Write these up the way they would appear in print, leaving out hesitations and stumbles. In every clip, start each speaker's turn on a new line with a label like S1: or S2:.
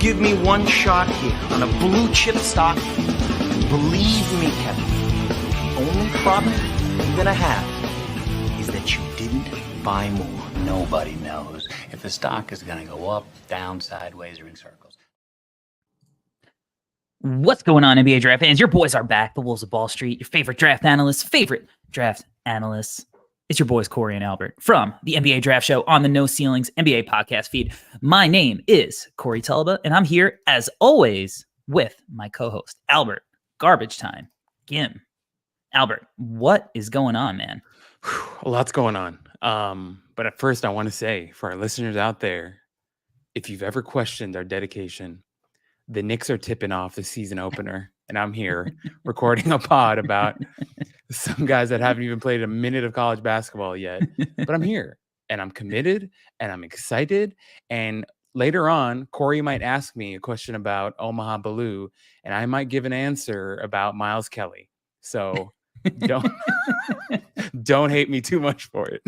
S1: give me one shot here on a blue chip stock, believe me, Kevin, the only problem you're gonna have is that you didn't buy more.
S2: Nobody knows if the stock is gonna go up, down, sideways, or in circles.
S3: What's going on, NBA draft fans? Your boys are back. The Wolves of Ball Street, your favorite draft analysts. It's your boys, Corey and Albert, from the NBA Draft Show on the No Ceilings NBA podcast feed. My name is Corey Tulaba, and I'm here, as always, with my co-host, Albert Garbage Time Gim. Albert, what is going on, man?
S4: A lot's going on. But at first, I want to say, for our listeners out there, if you've ever questioned our dedication, the Knicks are tipping off the season opener, and I'm here recording a pod about some guys that haven't even played a minute of college basketball yet. But I'm here, and I'm committed, and I'm excited. And later on, Corey might ask me a question about Omaha Biliew, and I might give an answer about Miles Kelly. So don't hate me too much for it.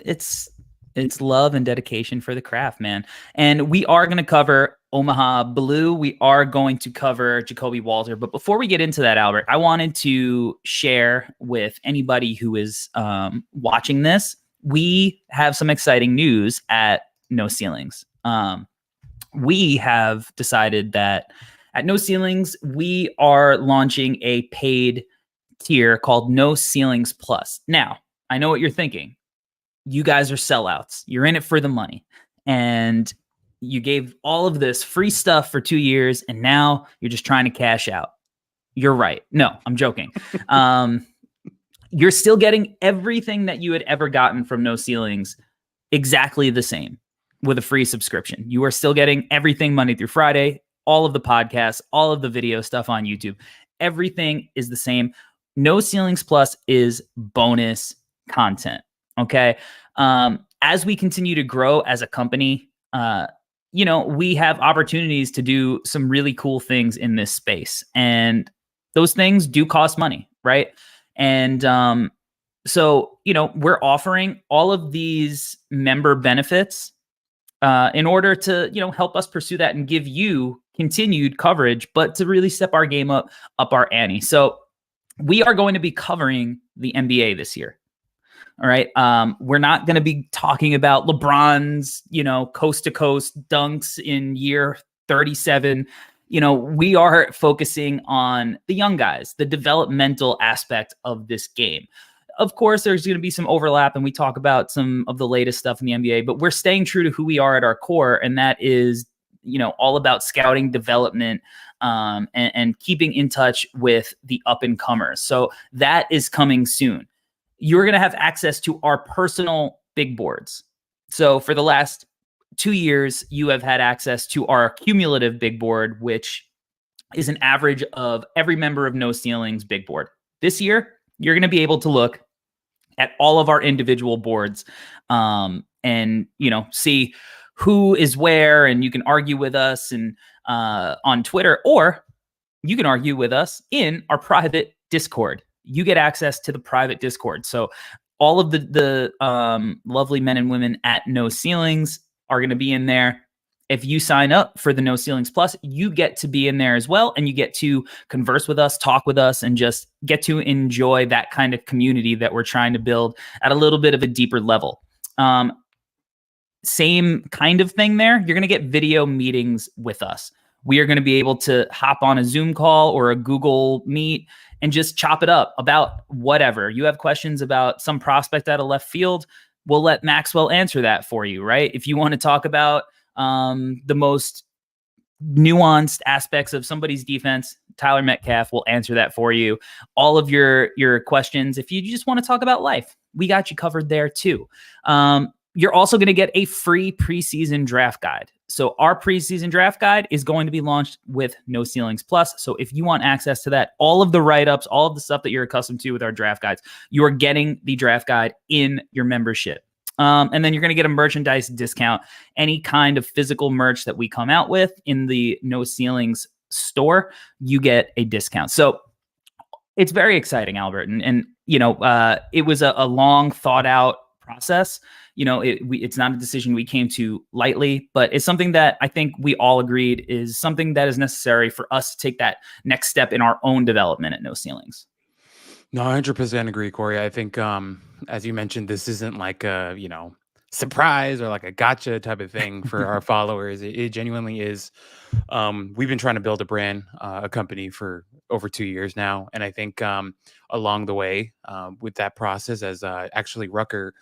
S3: It's love and dedication for the craft, man. And we are going to cover Omaha Biliew. We are going to cover Jacoby Walter. But before we get into that, Albert, I wanted to share with anybody who is watching this, we have some exciting news at No Ceilings. We have decided that at No Ceilings, we are launching a paid tier called No Ceilings Plus. Now, I know what you're thinking. You guys are sellouts. You're in it for the money. And you gave all of this free stuff for 2 years, and now you're just trying to cash out. You're right. No, I'm joking. You're still getting everything that you had ever gotten from No Ceilings exactly the same with a free subscription. You are still getting everything Monday through Friday, all of the podcasts, all of the video stuff on YouTube. Everything is the same. No Ceilings Plus is bonus content. Okay. As we continue to grow as a company, we have opportunities to do some really cool things in this space, and those things do cost money. Right. And, so, we're offering all of these member benefits, in order to, help us pursue that and give you continued coverage, but to really step our game up our ante. So we are going to be covering the NBA this year. All right. We're not going to be talking about LeBron's, coast to coast dunks in year 37. We are focusing on the young guys, the developmental aspect of this game. Of course, there's going to be some overlap, and we talk about some of the latest stuff in the NBA, but we're staying true to who we are at our core. And that is, all about scouting development, and keeping in touch with the up and comers. So that is coming soon. You're going to have access to our personal big boards. So for the last 2 years, you have had access to our cumulative big board, which is an average of every member of No Ceilings big board. This year, you're going to be able to look at all of our individual boards, and, see who is where, and you can argue with us and on Twitter, or you can argue with us in our private Discord. You get access to the private Discord. So all of the lovely men and women at No Ceilings are going to be in there. If you sign up for the No Ceilings Plus, you get to be in there as well. And you get to converse with us, talk with us, and just get to enjoy that kind of community that we're trying to build at a little bit of a deeper level. Same kind of thing there. You're going to get video meetings with us. We are going to be able to hop on a Zoom call or a Google Meet and just chop it up about whatever. You have questions about some prospect out of left field, we'll let Maxwell answer that for you, right? If you want to talk about the most nuanced aspects of somebody's defense, Tyler Metcalf will answer that for you. All of your questions, if you just want to talk about life, we got you covered there too. You're also going to get a free preseason draft guide. So our preseason draft guide is going to be launched with No Ceilings Plus. So if you want access to that, all of the write-ups, all of the stuff that you're accustomed to with our draft guides, you are getting the draft guide in your membership. And then you're going to get a merchandise discount. Any kind of physical merch that we come out with in the No Ceilings store, you get a discount. So it's very exciting, Albert. And it was a long thought out process. it's not a decision we came to lightly, but it's something that I think we all agreed is something that is necessary for us to take that next step in our own development at No Ceilings.
S4: No, 100% agree, Corey. I think, as you mentioned, this isn't like a, surprise or like a gotcha type of thing for our followers. It genuinely is. We've been trying to build a brand, a company for over 2 years now. And I think along the way with that process, as actually Rucker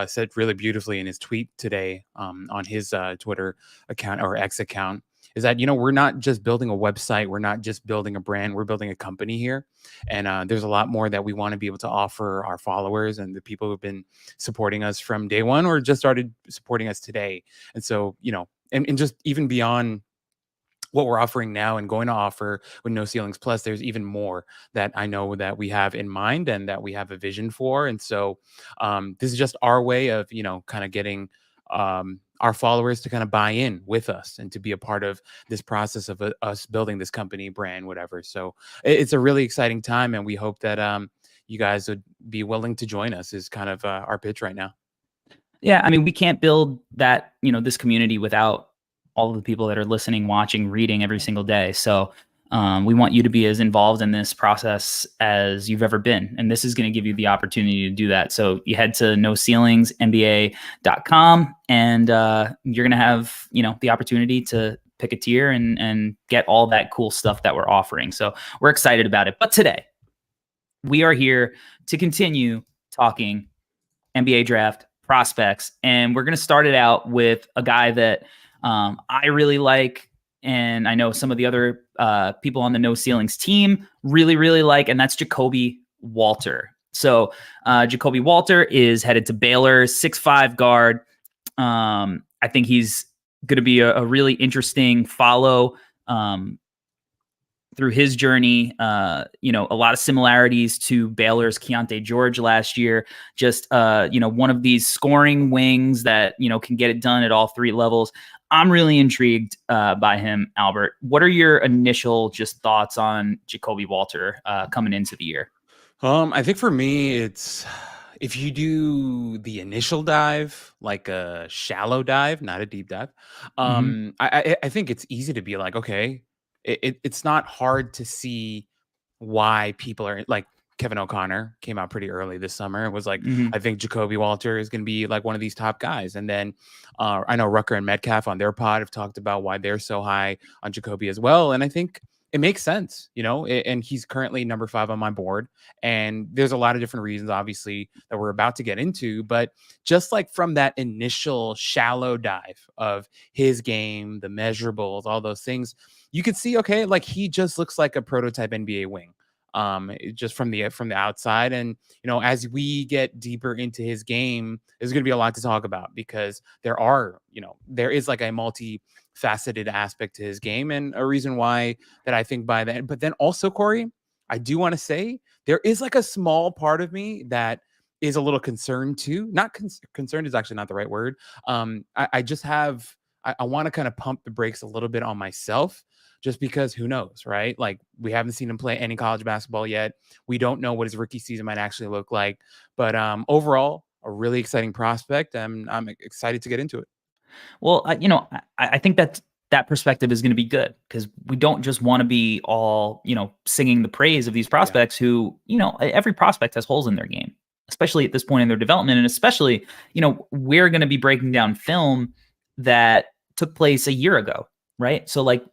S4: said really beautifully in his tweet today on his Twitter account or X account, is that, we're not just building a website. We're not just building a brand. We're building a company here. And there's a lot more that we want to be able to offer our followers and the people who've been supporting us from day one or just started supporting us today. And so, and just even beyond what we're offering now and going to offer with No Ceilings Plus, there's even more that I know that we have in mind and that we have a vision for. And so this is just our way of, kind of getting our followers to kind of buy in with us and to be a part of this process of us building this company, brand, whatever. So it's a really exciting time. And we hope that you guys would be willing to join us is kind of our pitch right now.
S3: Yeah. I mean, we can't build that, this community without all of the people that are listening, watching, reading every single day. So we want you to be as involved in this process as you've ever been. And this is going to give you the opportunity to do that. So you head to NoCeilingsNBA.com and you're going to have, the opportunity to pick a tier and get all that cool stuff that we're offering. So we're excited about it. But today we are here to continue talking NBA draft prospects. And we're going to start it out with a guy that I really like, and I know some of the other people on the No Ceilings team really, really like, and that's Jacoby Walter. So Jacoby Walter is headed to Baylor, 6'5" guard. I think he's going to be a really interesting follow through his journey. A lot of similarities to Baylor's Keontae George last year. Just one of these scoring wings that can get it done at all three levels. I'm really intrigued by him, Albert. What are your initial just thoughts on Jacoby Walter coming into the year?
S4: I think for me, it's if you do the initial dive, like a shallow dive, not a deep dive. I think it's easy to be like, okay, it's not hard to see why people are like. Kevin O'Connor came out pretty early this summer and was like, I think Jacoby Walter is going to be like one of these top guys. And then I know Rucker and Metcalf on their pod have talked about why they're so high on Jacoby as well. And I think it makes sense, and he's currently number 5 on my board. And there's a lot of different reasons, obviously, that we're about to get into. But just like from that initial shallow dive of his game, the measurables, all those things, you could see, okay, like he just looks like a prototype NBA wing. Just from the outside. And as we get deeper into his game, there's going to be a lot to talk about because there is like a multifaceted aspect to his game and a reason why that I think by that. But then also, Corey, I do want to say there is like a small part of me that is a little concerned too. Not concerned is actually not the right word. I just have I want to kind of pump the brakes a little bit on myself. Just because who knows, right? Like we haven't seen him play any college basketball yet. We don't know what his rookie season might actually look like. But overall, a really exciting prospect. I'm excited to get into it.
S3: Well, I think that perspective is going to be good because we don't just want to be all, singing the praise of these prospects who, every prospect has holes in their game, especially at this point in their development. And especially, we're going to be breaking down film that took place a year ago. Right. So like,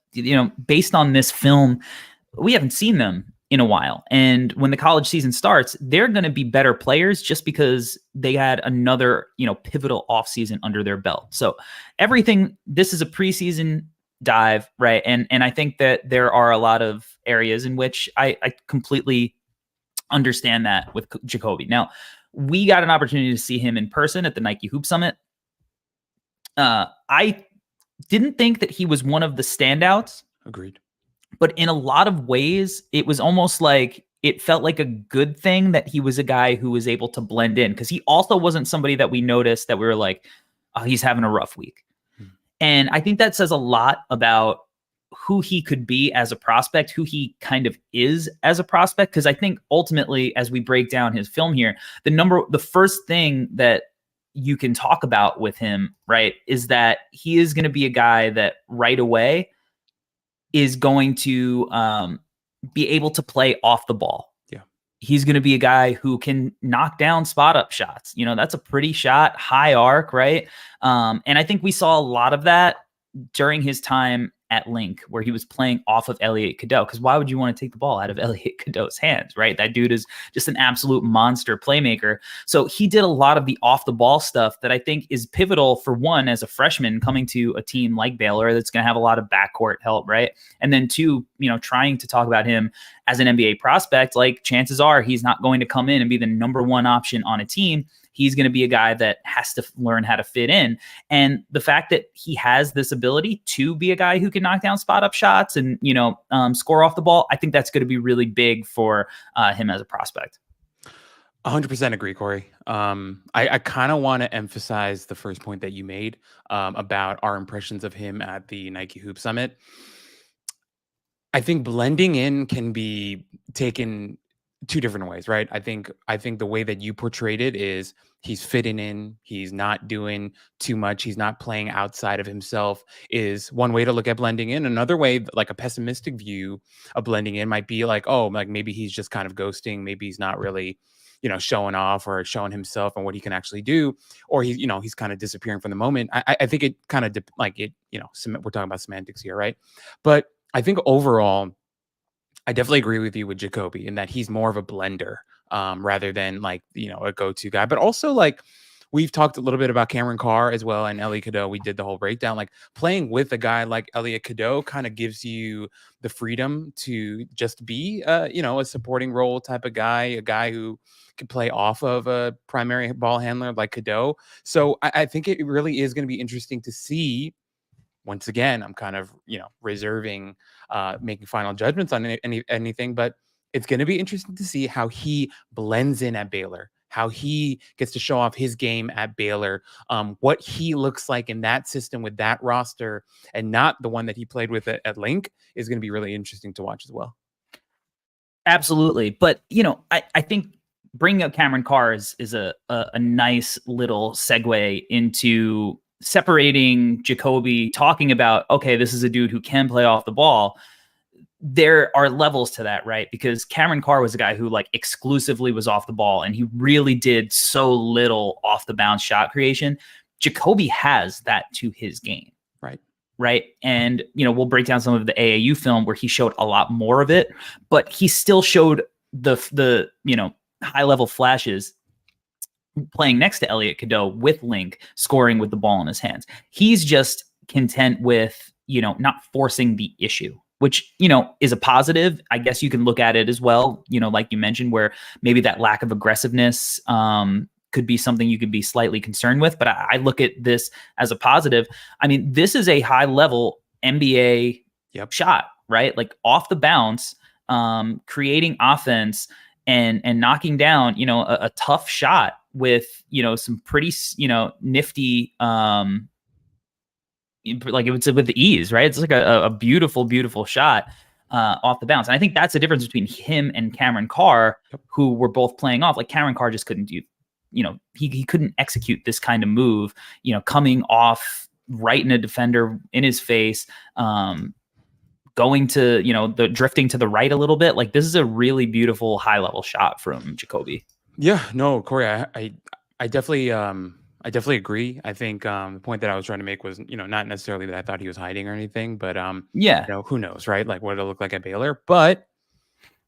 S3: based on this film, we haven't seen them in a while. And when the college season starts, they're going to be better players just because they had another, pivotal offseason under their belt. So this is a preseason dive. Right. And I think that there are a lot of areas in which I completely understand that with Jacoby. Now, we got an opportunity to see him in person at the Nike Hoop Summit. I didn't think that he was one of the standouts.
S4: Agreed.
S3: But in a lot of ways, it was almost like it felt like a good thing that he was a guy who was able to blend in because he also wasn't somebody that we noticed that we were like, oh, he's having a rough week. And I think that says a lot about who he could be as a prospect, who he kind of is as a prospect. Because I think ultimately, as we break down his film here, the first thing that you can talk about with him, right, is that he is going to be a guy that right away is going to be able to play off the ball.
S4: Yeah.
S3: He's going to be a guy who can knock down spot up shots. That's a pretty shot, high arc, right? And I think we saw a lot of that during his time at Link, where he was playing off of Elliot Cadeau. Because why would you want to take the ball out of Elliot Cadeau's hands, right? That dude is just an absolute monster playmaker. So he did a lot of the off the ball stuff that I think is pivotal for one, as a freshman coming to a team like Baylor that's going to have a lot of backcourt help, right? And then two, trying to talk about him as an NBA prospect, like chances are he's not going to come in and be the number one option on a team. He's going to be a guy that has to learn how to fit in. And the fact that he has this ability to be a guy who can knock down spot up shots and, score off the ball, I think that's going to be really big for him as a prospect.
S4: 100% agree, Corey. I kind of want to emphasize the first point that you made about our impressions of him at the Nike Hoop Summit. I think blending in can be taken two different ways, right? I think the way that you portrayed it is he's fitting in, he's not doing too much, he's not playing outside of himself, is one way to look at blending in. Another way, like a pessimistic view of blending in, might be like, oh, like maybe he's just kind of ghosting, maybe he's not really, showing off or showing himself and what he can actually do, or he's kind of disappearing from the moment. I think it kind of we're talking about semantics here, right? But I think overall, I definitely agree with you with Jacoby in that he's more of a blender rather than a go-to guy. But also, we've talked a little bit about Cameron Carr as well and Elliot Cadeau. We did the whole breakdown. Like playing with a guy like Elliot Cadeau kind of gives you the freedom to just be a supporting role type of guy, a guy who can play off of a primary ball handler like Cadeau. So I think it really is going to be interesting to see. Once again, I'm kind of, reserving making final judgments on anything, but it's going to be interesting to see how he blends in at Baylor, how he gets to show off his game at Baylor, what he looks like in that system with that roster and not the one that he played with at Link is going to be really interesting to watch as well.
S3: Absolutely. But, I think bringing up Cameron Carr is a nice little segue into separating Jacoby, talking about, okay, this is a dude who can play off the ball. There are levels to that, right? Because Cameron Carr was a guy who exclusively was off the ball, and he really did so little off the bounce shot creation. Jacoby has that to his game. Right. And, we'll break down some of the AAU film where he showed a lot more of it, but he still showed the high level flashes playing next to Elliot Cadeau with Link, scoring with the ball in his hands. He's just content with, not forcing the issue, which, is a positive. I guess you can look at it as well, like you mentioned, where maybe that lack of aggressiveness could be something you could be slightly concerned with. But I look at this as a positive. I mean, this is a high level NBA shot, right? Like off the bounce, creating offense and knocking down, a tough shot with, some pretty, nifty, like it's with the ease, right? It's like a beautiful, beautiful shot off the bounce. And I think that's the difference between him and Cameron Carr, who were both playing off. Like Cameron Carr just couldn't do, he couldn't execute this kind of move, coming off right in a defender in his face, going to, the drifting to the right a little bit. Like this is a really beautiful high level shot from Jacoby.
S4: Yeah, no, Corey, I definitely agree. I think the point that I was trying to make was, not necessarily that I thought he was hiding or anything, but who knows, right? Like what it'll look like at Baylor. But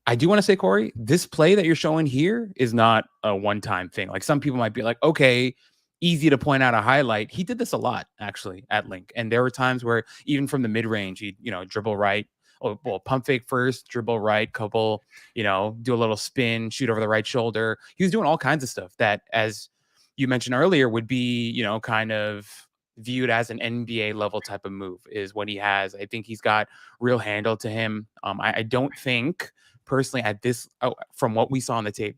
S4: I do want to say, Corey, this play that you're showing here is not a one-time thing. Like some people might be like, okay, easy to point out a highlight. He did this a lot actually at Link. And there were times where even from the mid-range, he'd, dribble right, pump fake first, dribble right, couple, do a little spin, shoot over the right shoulder. He was doing all kinds of stuff that, as you mentioned earlier, would be, kind of viewed as an NBA level type of move is what he has. I think he's got real handle to him. I don't think personally from what we saw on the tape,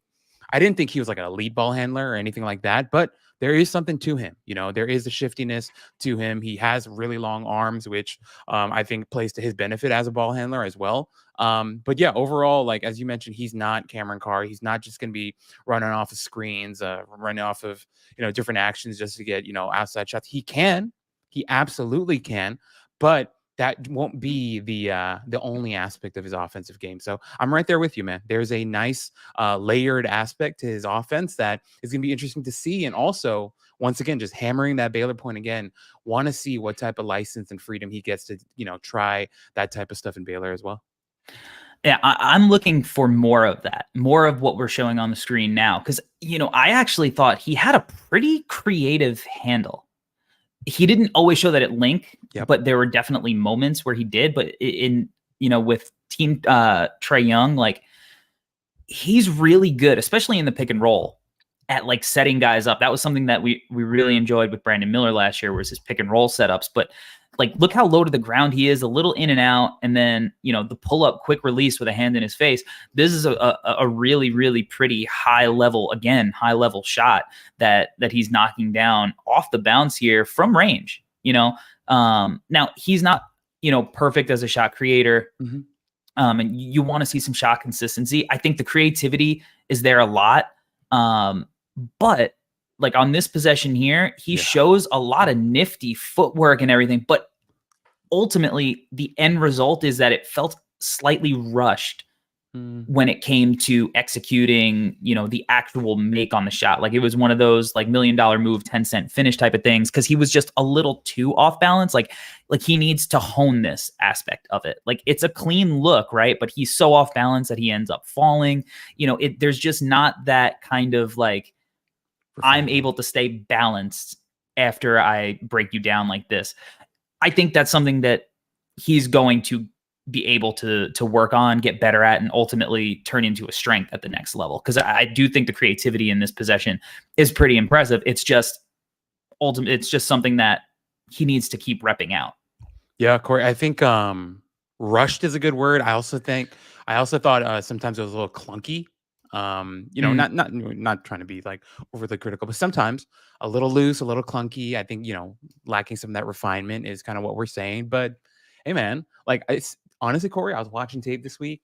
S4: I didn't think he was like an elite ball handler or anything like that, but there is something to him. There is a shiftiness to him. He has really long arms, which I think plays to his benefit as a ball handler as well. But yeah, overall, like as you mentioned, he's not Cameron Carr. He's not just going to be running off of screens, running off of different actions just to get outside shots. He absolutely can, but that won't be the only aspect of his offensive game. So I'm right there with you, man. There's a nice layered aspect to his offense that is going to be interesting to see. And also, once again, just hammering that Baylor point again, want to see what type of license and freedom he gets to, try that type of stuff in Baylor as well.
S3: Yeah, I'm looking for more of that, more of what we're showing on the screen now. Because, I actually thought he had a pretty creative handle. He didn't always show that at link, but there were definitely moments where he did. But with team Trae Young, like he's really good, especially in the pick and roll at like setting guys up. That was something that we really enjoyed with Brandon Miller last year, was his pick and roll setups. But like, look how low to the ground he is, a little in and out. And then, the pull up quick release with a hand in his face. This is a really, really pretty high level shot that he's knocking down off the bounce here from range, now he's not, perfect as a shot creator.
S4: Mm-hmm.
S3: And you want to see some shot consistency. I think the creativity is there a lot. But like on this possession here, he shows a lot of nifty footwork and everything, but ultimately the end result is that it felt slightly rushed when it came to executing, the actual make on the shot. Like it was one of those like $1 million move, 10-cent finish type of things. Cause he was just a little too off balance. Like he needs to hone this aspect of it. Like it's a clean look, right? But he's so off balance that he ends up falling. There's just not that kind of like, I'm able to stay balanced after I break you down like this. I think that's something that he's going to be able to work on, get better at, and ultimately turn into a strength at the next level. Because I do think the creativity in this possession is pretty impressive. It's just something that he needs to keep repping out.
S4: Yeah, Corey, I think rushed is a good word. I also thought sometimes it was a little clunky. Not trying to be like overly critical, but sometimes a little loose, a little clunky. I think, lacking some of that refinement is kind of what we're saying. But hey, man, like it's honestly, Corey, I was watching tape this week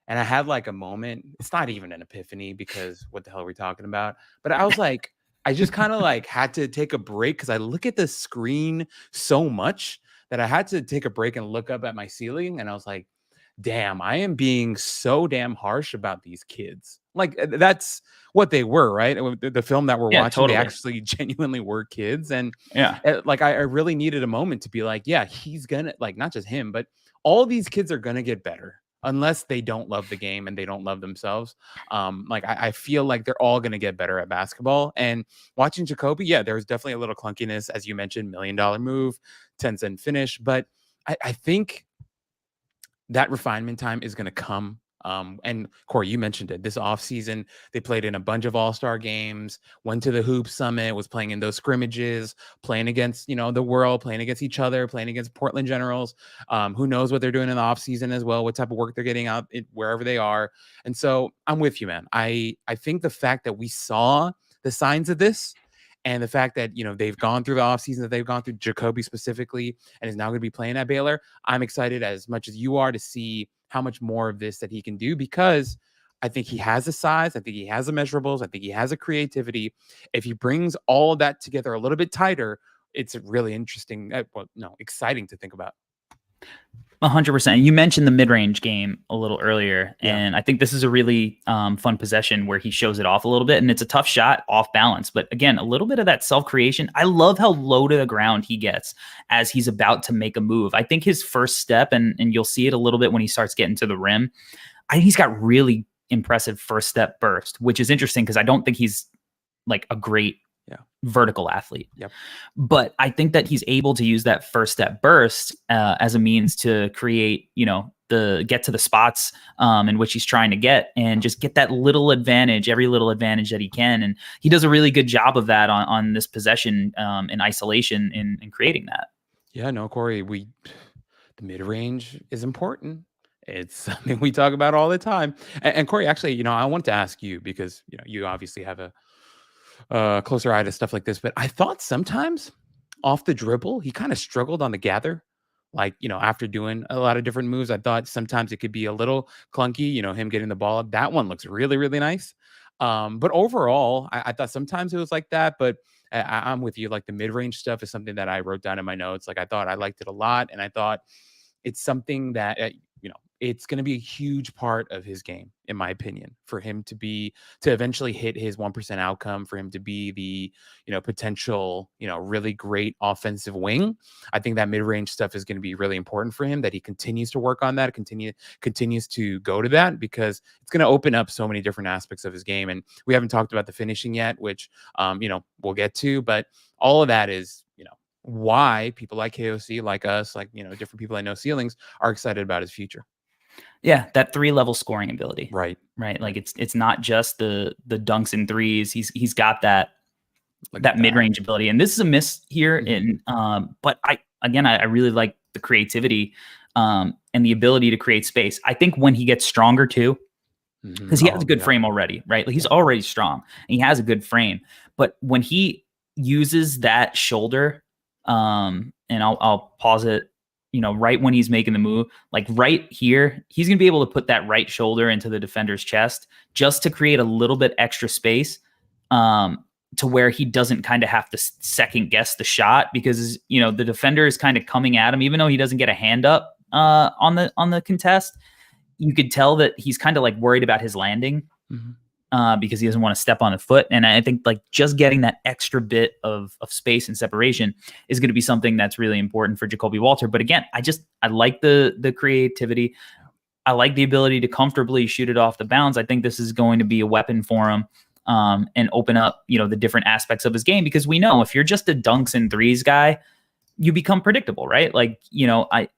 S4: and I had like a moment. It's not even an epiphany because what the hell are we talking about? But I was like, I just kind of like had to take a break because I look at the screen so much that I had to take a break and look up at my ceiling. And I was like, damn, I am being so damn harsh about these kids. Like that's what they were, right? The film that we're watching, totally. They actually genuinely were kids. And like, I really needed a moment to be like, yeah, he's gonna, like, not just him, but all these kids are gonna get better unless they don't love the game and they don't love themselves. Like I feel like they're all gonna get better at basketball. And watching Jacoby, there was definitely a little clunkiness, as you mentioned, $1 million move, 10-cent finish. But I think that refinement time is going to come. And Corey, you mentioned it. This offseason, they played in a bunch of all-star games, went to the Hoop Summit, was playing in those scrimmages, playing against, the world, playing against each other, playing against Portland Generals. Who knows what they're doing in the offseason as well, what type of work they're getting out wherever they are. And so I'm with you, man. I think the fact that we saw the signs of this, and the fact that, they've gone through the offseason, that they've gone through, Jacoby specifically, and is now going to be playing at Baylor, I'm excited as much as you are to see how much more of this that he can do, because I think he has the size. I think he has the measurables. I think he has a creativity. If he brings all of that together a little bit tighter, it's really interesting. Exciting to think about.
S3: 100%. You mentioned the mid-range game a little earlier, and I think this is a really fun possession where he shows it off a little bit, and it's a tough shot off balance. But again, a little bit of that self-creation. I love how low to the ground he gets as he's about to make a move. I think his first step, and you'll see it a little bit when he starts getting to the rim, I think he's got really impressive first step burst, which is interesting because I don't think he's like a great vertical athlete. But I think that he's able to use that first step burst as a means to create, get to the spots in which he's trying to get, and just get that little advantage, every little advantage that he can. And he does a really good job of that on this possession in isolation in creating that. Yeah,
S4: no, Corey, the mid-range is important. It's something we talk about all the time. And Corey, actually, I wanted to ask you because, you obviously have a closer eye to stuff like this. But I thought sometimes off the dribble, he kind of struggled on the gather. Like, after doing a lot of different moves, I thought sometimes it could be a little clunky, him getting the ball up. That one looks really, really nice. But overall, I thought sometimes it was like that. But I'm with you. Like the mid range stuff is something that I wrote down in my notes. Like I thought I liked it a lot. And I thought it's something that, it's going to be a huge part of his game, in my opinion, for him to eventually hit his 1% outcome, for him to be the, potential, really great offensive wing. I think that mid-range stuff is going to be really important for him, that he continues to work on that, continues to go to that, because it's going to open up so many different aspects of his game. And we haven't talked about the finishing yet, which, we'll get to, but all of that is, why people like KOC, like us, like, different people I know ceilings are excited about his future.
S3: Yeah, that 3-level scoring ability.
S4: Right.
S3: Like it's not just the dunks and threes. He's got that mid-range ability. And this is a miss here but I really like the creativity and the ability to create space. I think when he gets stronger too, because he has a good frame already, right? Like he's already strong and he has a good frame. But when he uses that shoulder, and I'll pause it, right when he's making the move, like right here, he's going to be able to put that right shoulder into the defender's chest just to create a little bit extra space, to where he doesn't kind of have to second guess the shot, because, the defender is kind of coming at him, even though he doesn't get a hand up, on the contest. You could tell that he's kind of like worried about his landing, because he doesn't want to step on the foot. And I think like just getting that extra bit of space and separation is going to be something that's really important for Jacoby Walter. But again, I like the creativity. I like the ability to comfortably shoot it off the bounds. I think this is going to be a weapon for him, and open up, the different aspects of his game, because we know if you're just a dunks and threes guy, you become predictable, right? Like,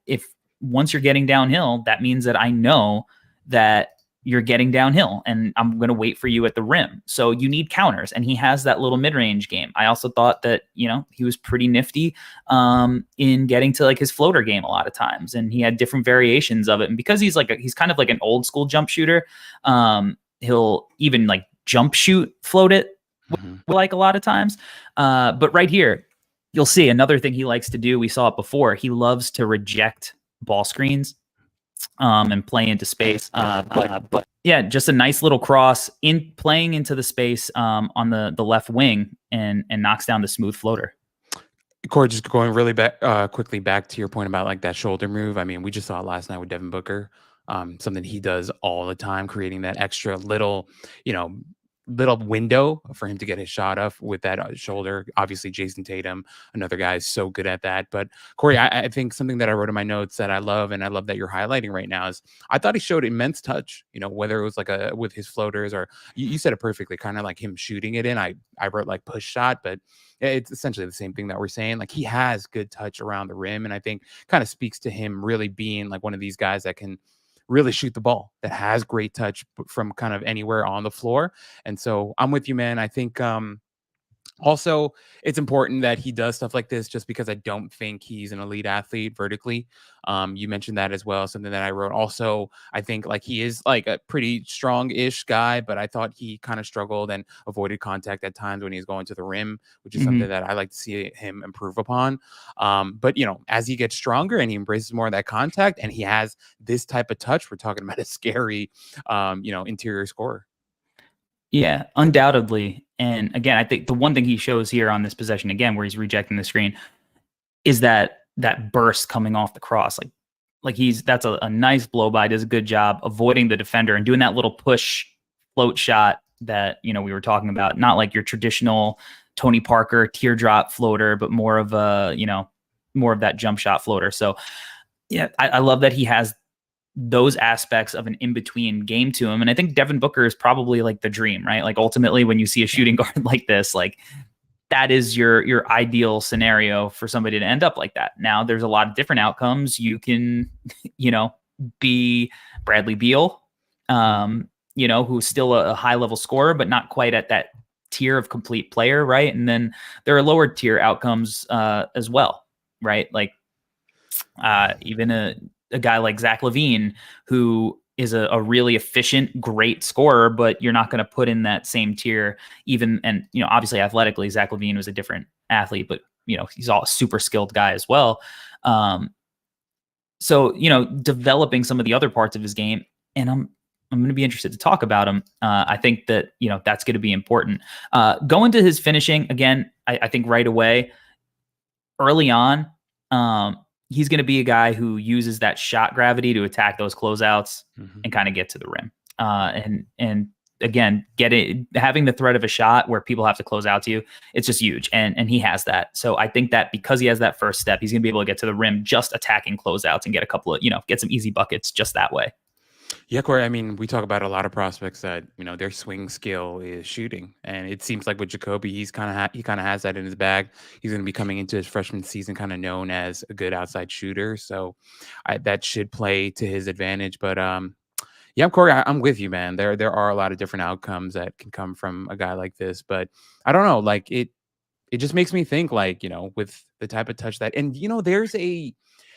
S3: if once you're getting downhill, that means that I know that you're getting downhill and I'm going to wait for you at the rim. So you need counters, and he has that little mid-range game. I also thought that, he was pretty nifty in getting to like his floater game a lot of times, and he had different variations of it. And because he's kind of like an old school jump shooter, he'll even like jump shoot float it like a lot of times. But right here, you'll see another thing he likes to do. We saw it before. He loves to reject ball screens and play into space. But yeah, just a nice little cross in playing into the space on the left wing, and knocks down the smooth floater.
S4: Corey, just going really quickly back to your point about like that shoulder move. I mean, we just saw it last night with Devin Booker. Something he does all the time, creating that extra little window for him to get his shot off with that shoulder. Obviously, Jason Tatum, another guy, is so good at that. But Corey, I think something that I wrote in my notes that I love, and I love that you're highlighting right now, is I thought he showed immense touch. Whether it was like with his floaters, or you said it perfectly, kind of like him shooting it in. I wrote like push shot, but it's essentially the same thing that we're saying. Like he has good touch around the rim, and I think kind of speaks to him really being like one of these guys that can really shoot the ball, that has great touch from kind of anywhere on the floor. And so I'm with you, man. I think also it's important that he does stuff like this, just because I don't think he's an elite athlete vertically. You mentioned that as well, something that I wrote. Also, I think like he is like a pretty strong-ish guy, but I thought he kind of struggled and avoided contact at times when he's going to the rim, which is something that I like to see him improve upon. But as he gets stronger and he embraces more of that contact, and he has this type of touch, we're talking about a scary interior scorer.
S3: Yeah, undoubtedly. And again, I think the one thing he shows here on this possession, again, where he's rejecting the screen, is that burst coming off the cross. Like that's a nice blow by, does a good job avoiding the defender and doing that little push float shot that, we were talking about. Not like your traditional Tony Parker teardrop floater, but more of that jump shot floater. So yeah, I love that he has those aspects of an in-between game to him. And I think Devin Booker is probably like the dream, right? Like ultimately when you see a shooting guard like this, like that is your ideal scenario for somebody to end up like that. Now there's a lot of different outcomes. You can, be Bradley Beal, who's still a high level scorer, but not quite at that tier of complete player. Right. And then there are lower tier outcomes as well. Right. Like even a guy like Zach LaVine, who is a really efficient, great scorer, but you're not going to put in that same tier even. And, obviously athletically, Zach LaVine was a different athlete, but he's all a super skilled guy as well. So, developing some of the other parts of his game, and I'm going to be interested to talk about him. I think that, that's going to be important. Going to his finishing again, I think right away, early on, he's going to be a guy who uses that shot gravity to attack those closeouts and kind of get to the rim. And again, having the threat of a shot where people have to close out to you, it's just huge. And he has that. So I think that because he has that first step, he's going to be able to get to the rim just attacking closeouts and get a couple of, get some easy buckets just that way.
S4: Yeah, Corey. I mean, we talk about a lot of prospects that their swing skill is shooting, and it seems like with Jacoby, he kind of has that in his bag. He's going to be coming into his freshman season kind of known as a good outside shooter, so that should play to his advantage. But yeah, Corey, I'm with you, man. There are a lot of different outcomes that can come from a guy like this, but I don't know, like it just makes me think, like with the type of touch that, and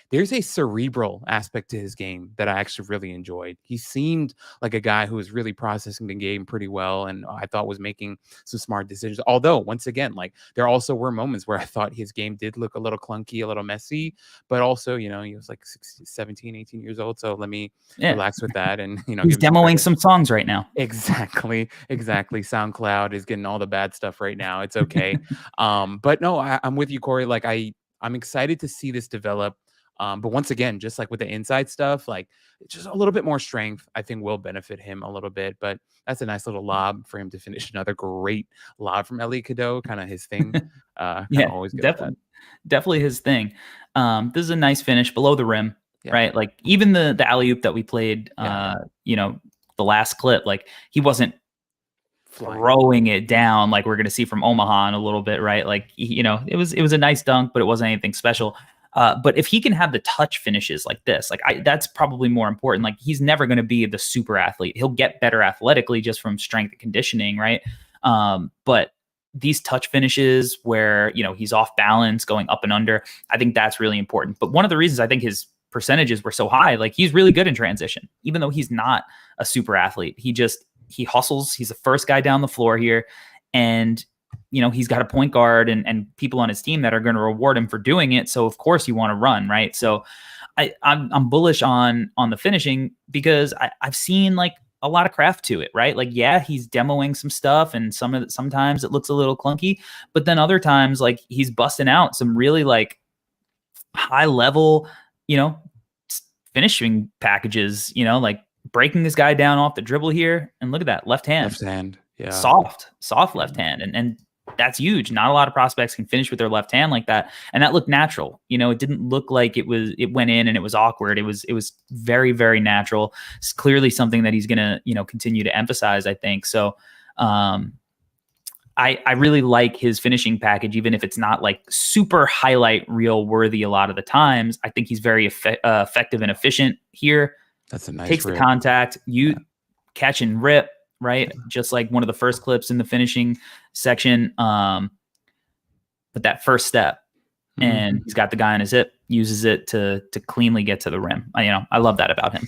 S4: there's a cerebral aspect to his game that I actually really enjoyed. He seemed like a guy who was really processing the game pretty well, and I thought was making some smart decisions. Although, once again, like there also were moments where I thought his game did look a little clunky, a little messy, but also, he was like 17, 18 years old. So let me relax with that. And,
S3: he's demoing some songs right now.
S4: Exactly. SoundCloud is getting all the bad stuff right now. It's okay. But no, I'm with you, Corey. Like I'm excited to see this develop. But once again, just like with the inside stuff, like just a little bit more strength, I think will benefit him a little bit. But that's a nice little lob for him to finish. Another great lob from Ellie Cadeau, kind of his thing. Always
S3: definitely his thing. This is a nice finish below the rim, right? Like even the alley-oop that we played, the last clip, like he wasn't throwing it down like we're going to see from Omaha in a little bit, right? Like, it was a nice dunk, but it wasn't anything special. But if he can have the touch finishes like this, that's probably more important. Like he's never going to be the super athlete. He'll get better athletically just from strength and conditioning, right? But these touch finishes where, he's off balance, going up and under, I think that's really important. But one of the reasons I think his percentages were so high, like he's really good in transition, even though he's not a super athlete. He hustles. He's the first guy down the floor here. And he's got a point guard and people on his team that are going to reward him for doing it. So of course you want to run, right? So I'm bullish on the finishing because I've seen like a lot of craft to it, right? Like, yeah, he's demoing some stuff and sometimes it looks a little clunky, but then other times like he's busting out some really like high level, finishing packages, like breaking this guy down off the dribble here. And look at that left hand.
S4: Yeah.
S3: Soft left hand. And that's huge. Not a lot of prospects can finish with their left hand like that. And that looked natural. It didn't look like it went in and it was awkward. It was very, very natural. It's clearly something that he's going to, continue to emphasize, I think. So, I really like his finishing package, even if it's not like super highlight reel worthy a lot of the times. I think he's very effective and efficient here.
S4: That's a nice
S3: takes
S4: rip.
S3: The contact, catch and rip. Right. Yeah. Just like one of the first clips in the finishing section. But that first step and he's got the guy on his hip, uses it to cleanly get to the rim. I love that about him.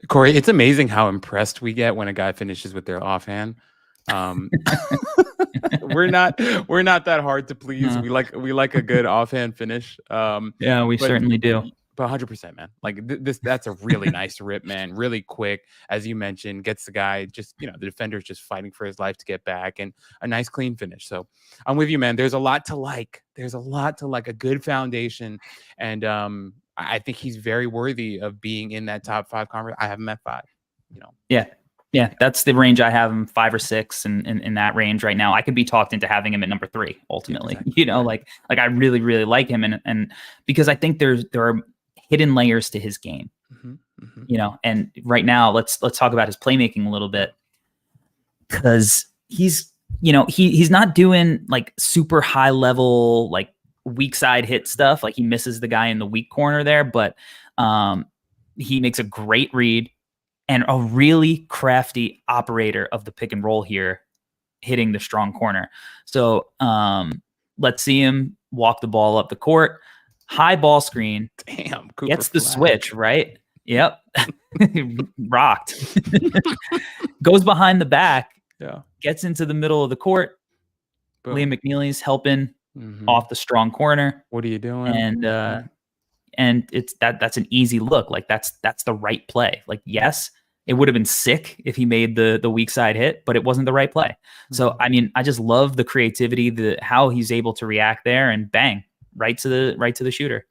S4: Corey, it's amazing how impressed we get when a guy finishes with their offhand. We're not that hard to please. We like a good offhand finish.
S3: Yeah, we certainly do.
S4: But 100%, man. Like that's a really nice rip, man. Really quick, as you mentioned, gets the guy just, the defender's just fighting for his life to get back, and a nice clean finish. So I'm with you, man. There's a lot to like. A good foundation, and I think he's very worthy of being in that top 5 conference. I have him at 5.
S3: Yeah, that's the range I have him, 5 or 6, and in that range right now. I could be talked into having him at number 3 ultimately. Exactly. Like I really, really like him, and because I think there are hidden layers to his game. And right now let's talk about his playmaking a little bit, because he's not doing like super high level like weak side hit stuff. Like he misses the guy in the weak corner there, but he makes a great read and a really crafty operator of the pick and roll here, hitting the strong corner. So let's see him walk the ball up the court. High ball screen.
S4: Damn, Cooper
S3: gets the
S4: Flash.
S3: switch, right? Yep. Rocked. Goes behind the back,
S4: Yeah.
S3: gets into the middle of the court.
S4: Boom.
S3: Liam McNeely's helping
S4: Mhm.
S3: off the strong corner.
S4: What are you doing?
S3: And it's that's an easy look. Like that's the right play. Like, yes, it would have been sick if he made the weak side hit, but it wasn't the right play. So I mean, I just love the creativity, the how he's able to react there, and bang, right to the shooter.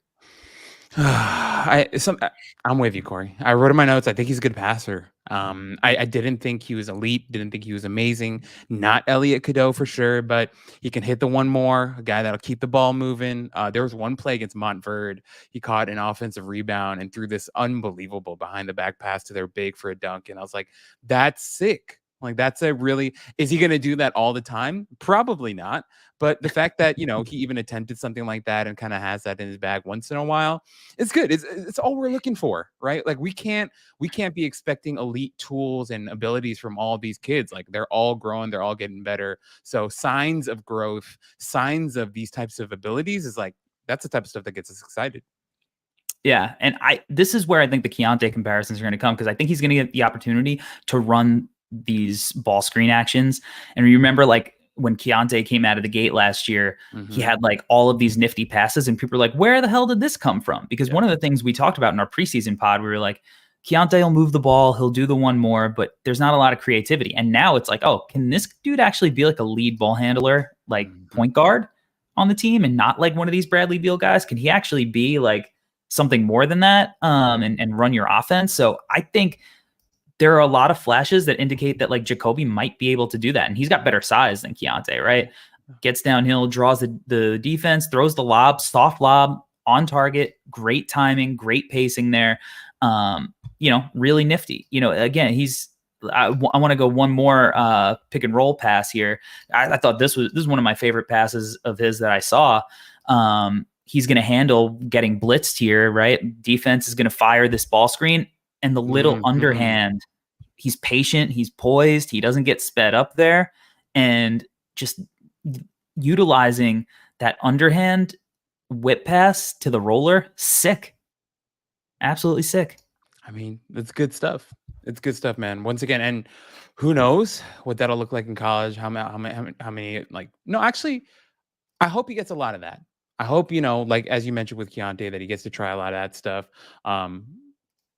S4: I'm with you, Corey. I wrote in my notes, I think he's a good passer. I didn't think he was elite, didn't think he was amazing. Not Elliot Cadeau for sure, but he can hit the one more, a guy that'll keep the ball moving. There was one play against Montverde. He caught an offensive rebound and threw this unbelievable behind the back pass to their big for a dunk. And I was like, that's sick. Like, that's a really, is he going to do that all the time? Probably not. But the fact that, he even attempted something like that and kind of has that in his bag once in a while, it's good. It's all we're looking for, right? Like, we can't be expecting elite tools and abilities from all these kids. Like, they're all growing, they're all getting better. So signs of growth, signs of these types of abilities is like, that's the type of stuff that gets us excited.
S3: Yeah, and this is where I think the Keontae comparisons are going to come, because I think he's going to get the opportunity to run these ball screen actions. And you remember, like, when Keontae came out of the gate last year, he had like all of these nifty passes, and people were like, where the hell did this come from? Because one of the things we talked about in our preseason pod, we were like, Keontae will move the ball, he'll do the one more, but there's not a lot of creativity. And now it's like, oh, can this dude actually be like a lead ball handler, like point guard on the team, and not like one of these Bradley Beal guys? Can he actually be like something more than that, and run your offense? So I think there are a lot of flashes that indicate that like Jacoby might be able to do that. And he's got better size than Keontae, right? Gets downhill, draws the defense, throws the lob, soft lob, on target, great timing, great pacing there. Really nifty. Again, I want to go one more pick and roll pass here. I thought this was one of my favorite passes of his that I saw. He's going to handle getting blitzed here, right? Defense is going to fire this ball screen, and the little underhand, he's patient, he's poised, he doesn't get sped up there, and just utilizing that underhand whip pass to the roller, sick. Absolutely sick.
S4: I mean, it's good stuff. It's good stuff, man. Once again, and who knows what that'll look like in college? How many? Like, no, actually, I hope he gets a lot of that. I hope, like as you mentioned with Keontae, that he gets to try a lot of that stuff.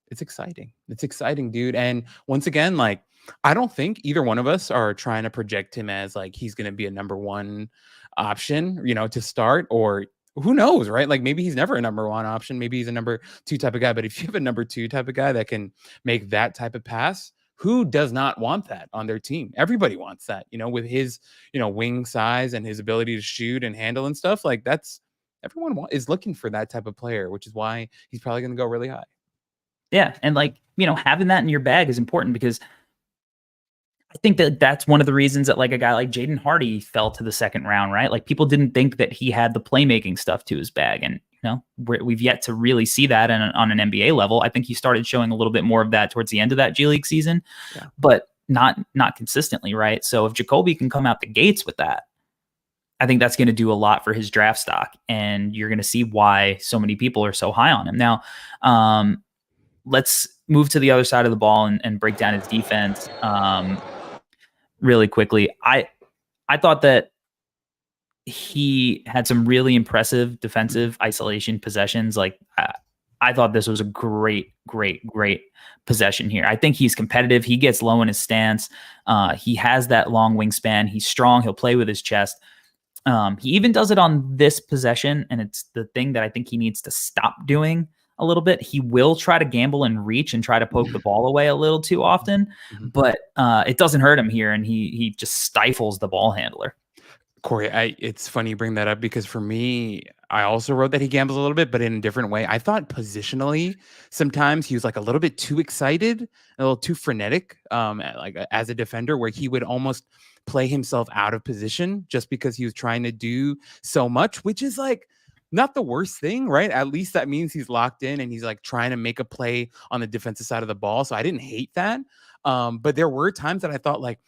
S4: It's exciting. It's exciting, dude. And once again, like, I don't think either one of us are trying to project him as like he's going to be a number one option, to start, or who knows, right? Like, maybe he's never a number one option. Maybe he's a number two type of guy. But if you have a number two type of guy that can make that type of pass, who does not want that on their team? Everybody wants that, with his, wing size and his ability to shoot and handle and stuff. Like, that's everyone is looking for that type of player, which is why he's probably going to go really high.
S3: Yeah. And like, having that in your bag is important, because I think that that's one of the reasons that like a guy like Jaden Hardy fell to the second round, right? Like, people didn't think that he had the playmaking stuff to his bag. And, we've yet to really see that on an NBA level. I think he started showing a little bit more of that towards the end of that G League season, but not consistently, right? So if Jacoby can come out the gates with that, I think that's going to do a lot for his draft stock. And you're going to see why so many people are so high on him. Now, let's move to the other side of the ball and break down his defense really quickly. I thought that he had some really impressive defensive isolation possessions. Like, I thought this was a great possession here. I think he's competitive. He gets low in his stance. He has that long wingspan. He's strong. He'll play with his chest. He even does it on this possession, and it's the thing that I think he needs to stop doing a little bit. He will try to gamble and reach and try to poke the ball away a little too often, but it doesn't hurt him here, and he just stifles the ball handler.
S4: Corey, it's funny you bring that up, because for me, I also wrote that he gambles a little bit, but in a different way. I thought positionally, sometimes he was like a little bit too excited, a little too frenetic, like as a defender, where he would almost play himself out of position just because he was trying to do so much, which is like not the worst thing, right? At least that means he's locked in and he's like trying to make a play on the defensive side of the ball. So I didn't hate that. But there were times that I thought like,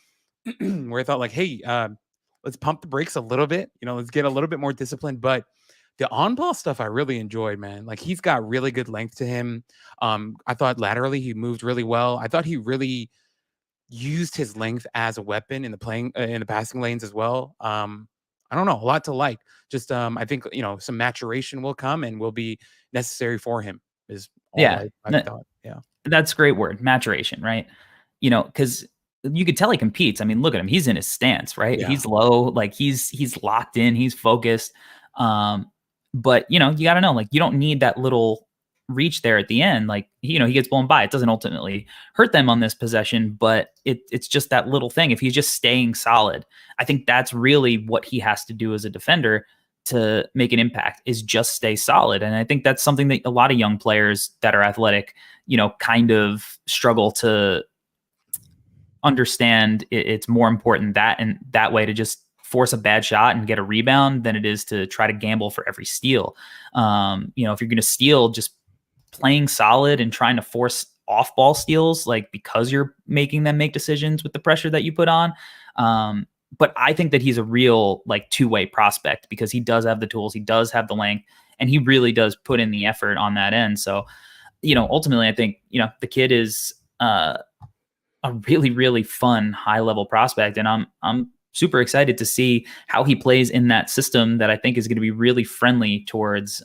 S4: where I thought like, hey, let's pump the brakes a little bit, let's get a little bit more disciplined. But The on-ball stuff I really enjoyed, man. Like, he's got really good length to him. I thought laterally he moved really well. I thought he really used his length as a weapon in the passing lanes as well. I don't know, a lot to like. Just I think some maturation will come and will be necessary for him. Is all
S3: Yeah.
S4: I thought. Yeah.
S3: That's a great word, maturation, right? Because you could tell he competes. I mean, look at him. He's in his stance, right?
S4: Yeah.
S3: He's low, like he's locked in, he's focused. But you got to know, like, you don't need that little reach there at the end. Like, he gets blown by. It doesn't ultimately hurt them on this possession, but it's just that little thing. If he's just staying solid, I think that's really what he has to do as a defender to make an impact, is just stay solid. And I think that's something that a lot of young players that are athletic, kind of struggle to understand. It's more important that way to just force a bad shot and get a rebound than it is to try to gamble for every steal. If you're going to steal, just playing solid and trying to force off ball steals, like, because you're making them make decisions with the pressure that you put on. But I think that he's a real, like, two-way prospect, because he does have the tools, he does have the length, and he really does put in the effort on that end. So, ultimately, I think, the kid is a really, really fun high-level prospect, and I'm super excited to see how he plays in that system that I think is going to be really friendly towards,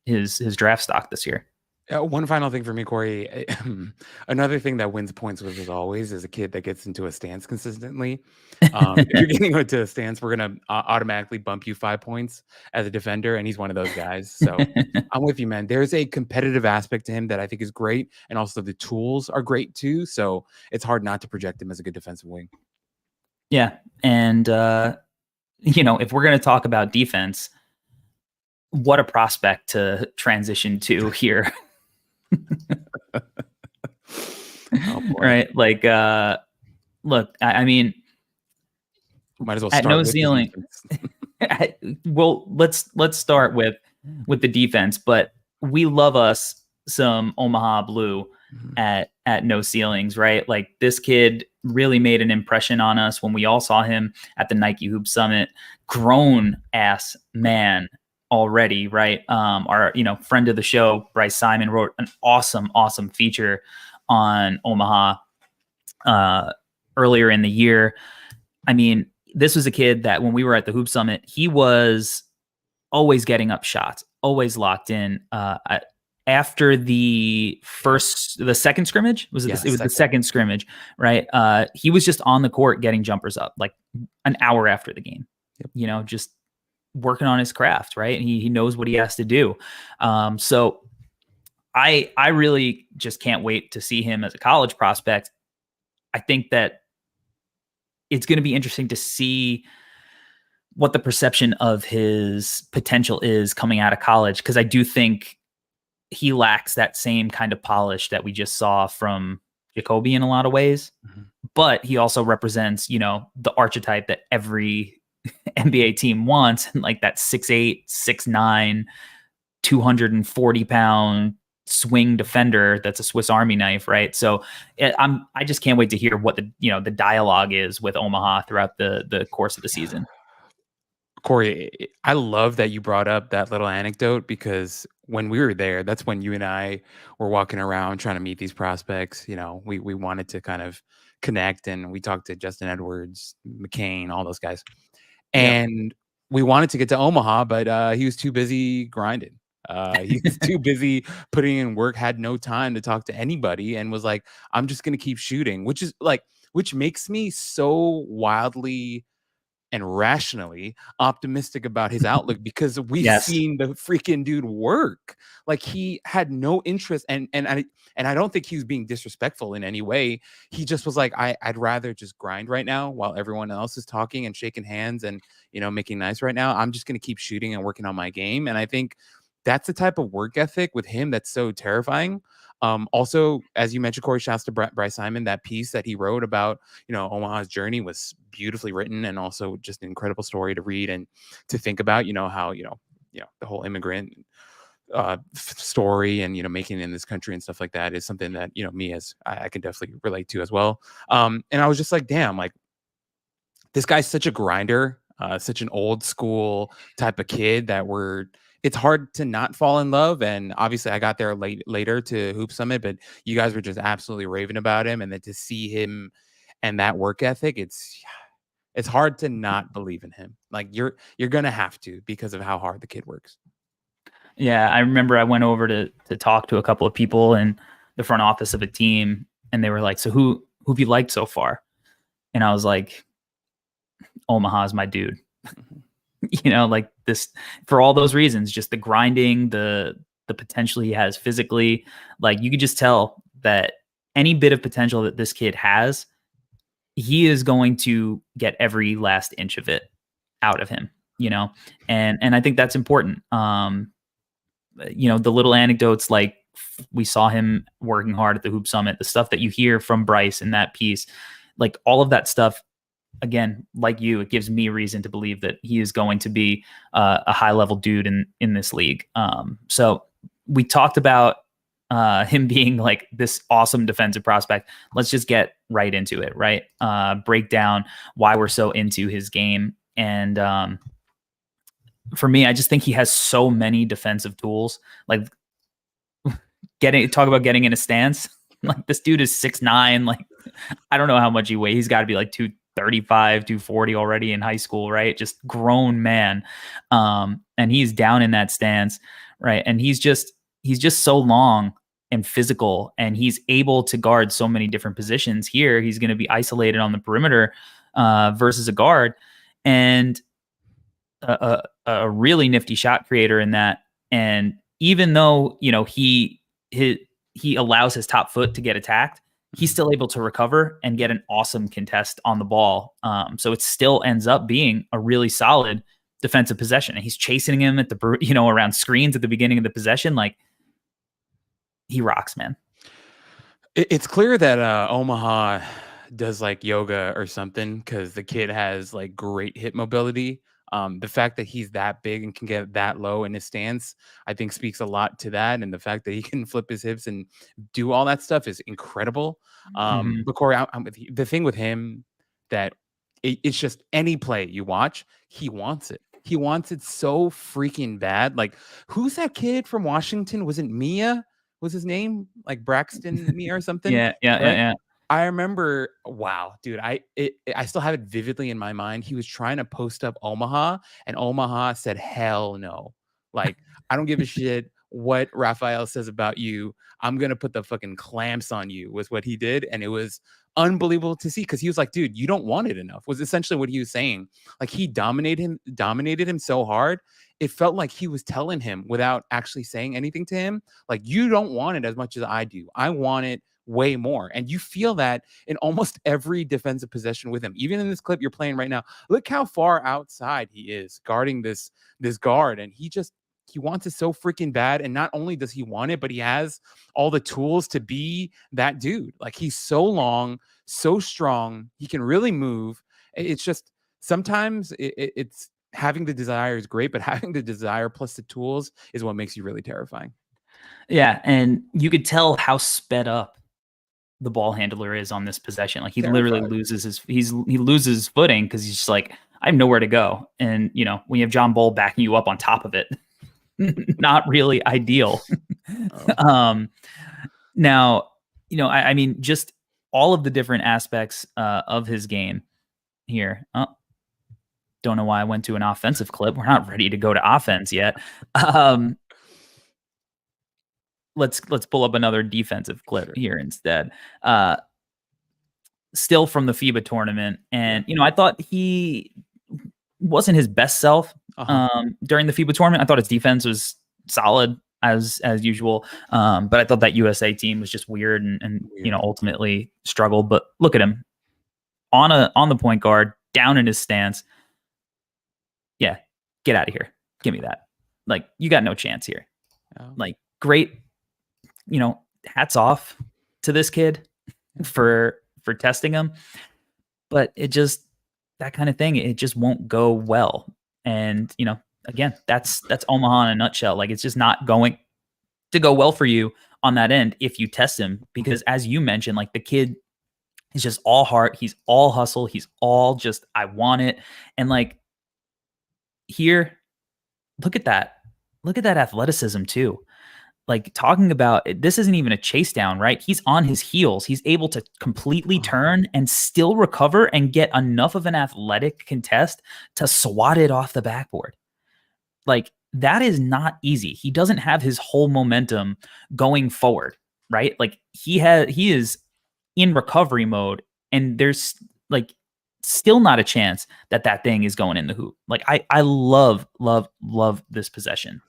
S3: his draft stock this year.
S4: One final thing for me, Corey. Another thing that wins points with us always is a kid that gets into a stance consistently. If you're getting into a stance, we're going to automatically bump you 5 points as a defender, and he's one of those guys. So I'm with you, man. There's a competitive aspect to him that I think is great, and also the tools are great too. So it's hard not to project him as a good defensive wing.
S3: Yeah. And, if we're going to talk about defense, what a prospect to transition to here.
S4: Oh, boy.
S3: Right. Like, look, I mean,
S4: Might as well
S3: at
S4: start
S3: no
S4: with the
S3: ceiling.
S4: defense.
S3: Well, let's start with the defense, but we love us some Omaha Blue at no ceilings, right? Like, this kid really made an impression on us when we all saw him at the Nike Hoop Summit. Grown ass man already, right? Our friend of the show, Bryce Simon, wrote an awesome feature on Omaha earlier in the year. I mean, this was a kid that when we were at the Hoop Summit, he was always getting up shots, always locked in. After the second scrimmage, it was the second scrimmage, right? He was just on the court getting jumpers up, like, an hour after the game. Yep. Just working on his craft, right? He knows what he has to do. So I really just can't wait to see him as a college prospect. I think that it's going to be interesting to see what the perception of his potential is coming out of college, because I do think he lacks that same kind of polish that we just saw from Jacoby in a lot of ways. But he also represents, the archetype that every NBA team wants, like that 6'8", 6'9", 240-pound swing defender that's a Swiss Army knife, right? So I just can't wait to hear what the dialogue is with Omaha throughout the course of the season.
S4: Corey, I love that you brought up that little anecdote, because when we were there, that's when you and I were walking around trying to meet these prospects. We wanted to kind of connect, and we talked to Justin Edwards, McCain, all those guys. And we wanted to get to Omaha, but he was too busy grinding. He was too busy putting in work, had no time to talk to anybody, and was like, I'm just going to keep shooting, which makes me so wildly and rationally optimistic about his outlook, because we've seen the freaking dude work. Like, he had no interest, and I don't think he was being disrespectful in any way. He just was like, I'd rather just grind right now while everyone else is talking and shaking hands and making nice right now. I'm just going to keep shooting and working on my game. And I think that's the type of work ethic with him that's so terrifying. Also, as you mentioned, Corey, shouts to Bryce Simon. That piece that he wrote about, Omaha's journey was beautifully written, and also just an incredible story to read and to think about, how, the whole immigrant story and, making it in this country and stuff like that is something that, me as I can definitely relate to as well. And I was just like, damn, like, this guy's such a grinder. such an old school type of kid that it's hard to not fall in love. And obviously I got there later to Hoop Summit, but you guys were just absolutely raving about him. And then to see him and that work ethic, it's hard to not believe in him. Like you're gonna have to, because of how hard the kid works.
S3: Yeah, I remember I went over to talk to a couple of people in the front office of a team, and they were like, "So who have you liked so far?" And I was like, "Omaha's my dude." Like this, for all those reasons, just the grinding, the potential he has physically. Like you could just tell that any bit of potential that this kid has, he is going to get every last inch of it out of him. And I think that's important. The little anecdotes, like we saw him working hard at the Hoop Summit, the stuff that you hear from Bryce in that piece, like all of that stuff, again, like you, it gives me reason to believe that he is going to be a high level dude in this league. So we talked about him being like this awesome defensive prospect. Let's just get right into it, right? Break down why we're so into his game. And for me, I just think he has so many defensive tools. Like talk about getting in a stance. Like this dude is 6'9". Like I don't know how much he weighs. He's got to be like 235, 240 already in high school, right? Just grown man. And he's down in that stance, right? And he's just so long and physical, and he's able to guard so many different positions. Here, he's going to be isolated on the perimeter versus a guard, and a really nifty shot creator in that. And even though he allows his top foot to get attacked, he's still able to recover and get an awesome contest on the ball. So it still ends up being a really solid defensive possession. And he's chasing him at around screens at the beginning of the possession. Like he rocks, man.
S4: It's clear that Omaha does like yoga or something, because the kid has like great hip mobility. The fact that he's that big and can get that low in his stance, I think speaks a lot to that. And the fact that he can flip his hips and do all that stuff is incredible. But Corey, I'm with you. The thing with him that it's just any play you watch, he wants it. He wants it so freaking bad. Like, who's that kid from Washington? Was it Mia? Was his name like Braxton Mia or something?
S3: Yeah.
S4: I remember, wow, dude, I still have it vividly in my mind. He was trying to post up Omaha, and Omaha said, hell no. Like, I don't give a shit what Raphael says about you. I'm going to put the fucking clamps on you, was what he did. And it was unbelievable to see, because he was like, dude, you don't want it enough, was essentially what he was saying. Like, he dominated him so hard. It felt like he was telling him without actually saying anything to him. Like, you don't want it as much as I do. I want it way more. And you feel that in almost every defensive possession with him. Even in this clip you're playing right now, look how far outside he is guarding this guard. And he wants it so freaking bad. And not only does he want it, but he has all the tools to be that dude. Like, he's so long, so strong. He can really move. It's just sometimes it's having the desire is great, but having the desire plus the tools is what makes you really terrifying.
S3: Yeah. And you could tell how sped up the ball handler is on this possession. Like he literally loses his footing, because he's just like, I have nowhere to go. And when you have John Bull backing you up on top of it, not really ideal. Now, I mean, just all of the different aspects of his game here. Don't know why I went to an offensive clip. We're not ready to go to offense yet. Let's pull up another defensive clip here instead. Still from the FIBA tournament. And, I thought he wasn't his best self during the FIBA tournament. I thought his defense was solid as usual. But I thought that USA team was just weird and ultimately struggled. But look at him on the point guard, down in his stance. Yeah, get out of here. Give me that. Like, you got no chance here. Oh. Like, great. Hats off to this kid for testing him, but it just, that kind of thing, it just won't go well. And, again, that's Omaha in a nutshell. Like, it's just not going to go well for you on that end if you test him, because as you mentioned, like, the kid is just all heart. He's all hustle. He's all just, I want it. And like, here, look at that. Look at that athleticism too. Like talking about this isn't even a chase down, right? He's on his heels. He's able to completely turn and still recover and get enough of an athletic contest to swat it off the backboard. Like that is not easy. He doesn't have his whole momentum going forward, right? Like he is in recovery mode and there's like still not a chance that that thing is going in the hoop. Like I love this possession.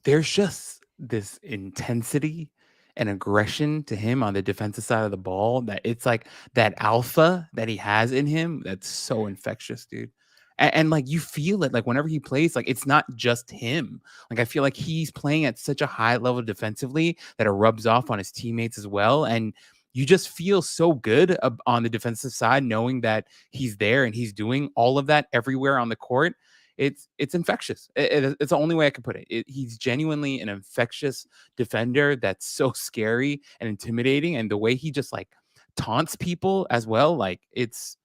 S4: There's just this intensity and aggression to him on the defensive side of the ball that it's like that alpha that he has in him that's so infectious, dude. And like you feel it like whenever he plays, like it's not just him. Like I feel like he's playing at such a high level defensively that it rubs off on his teammates as well. And you just feel so good on the defensive side, knowing that he's there and he's doing all of that everywhere on the court. It's infectious. It's the only way I can put it. He's genuinely an infectious defender that's so scary and intimidating, and the way he just like taunts people as well, like it's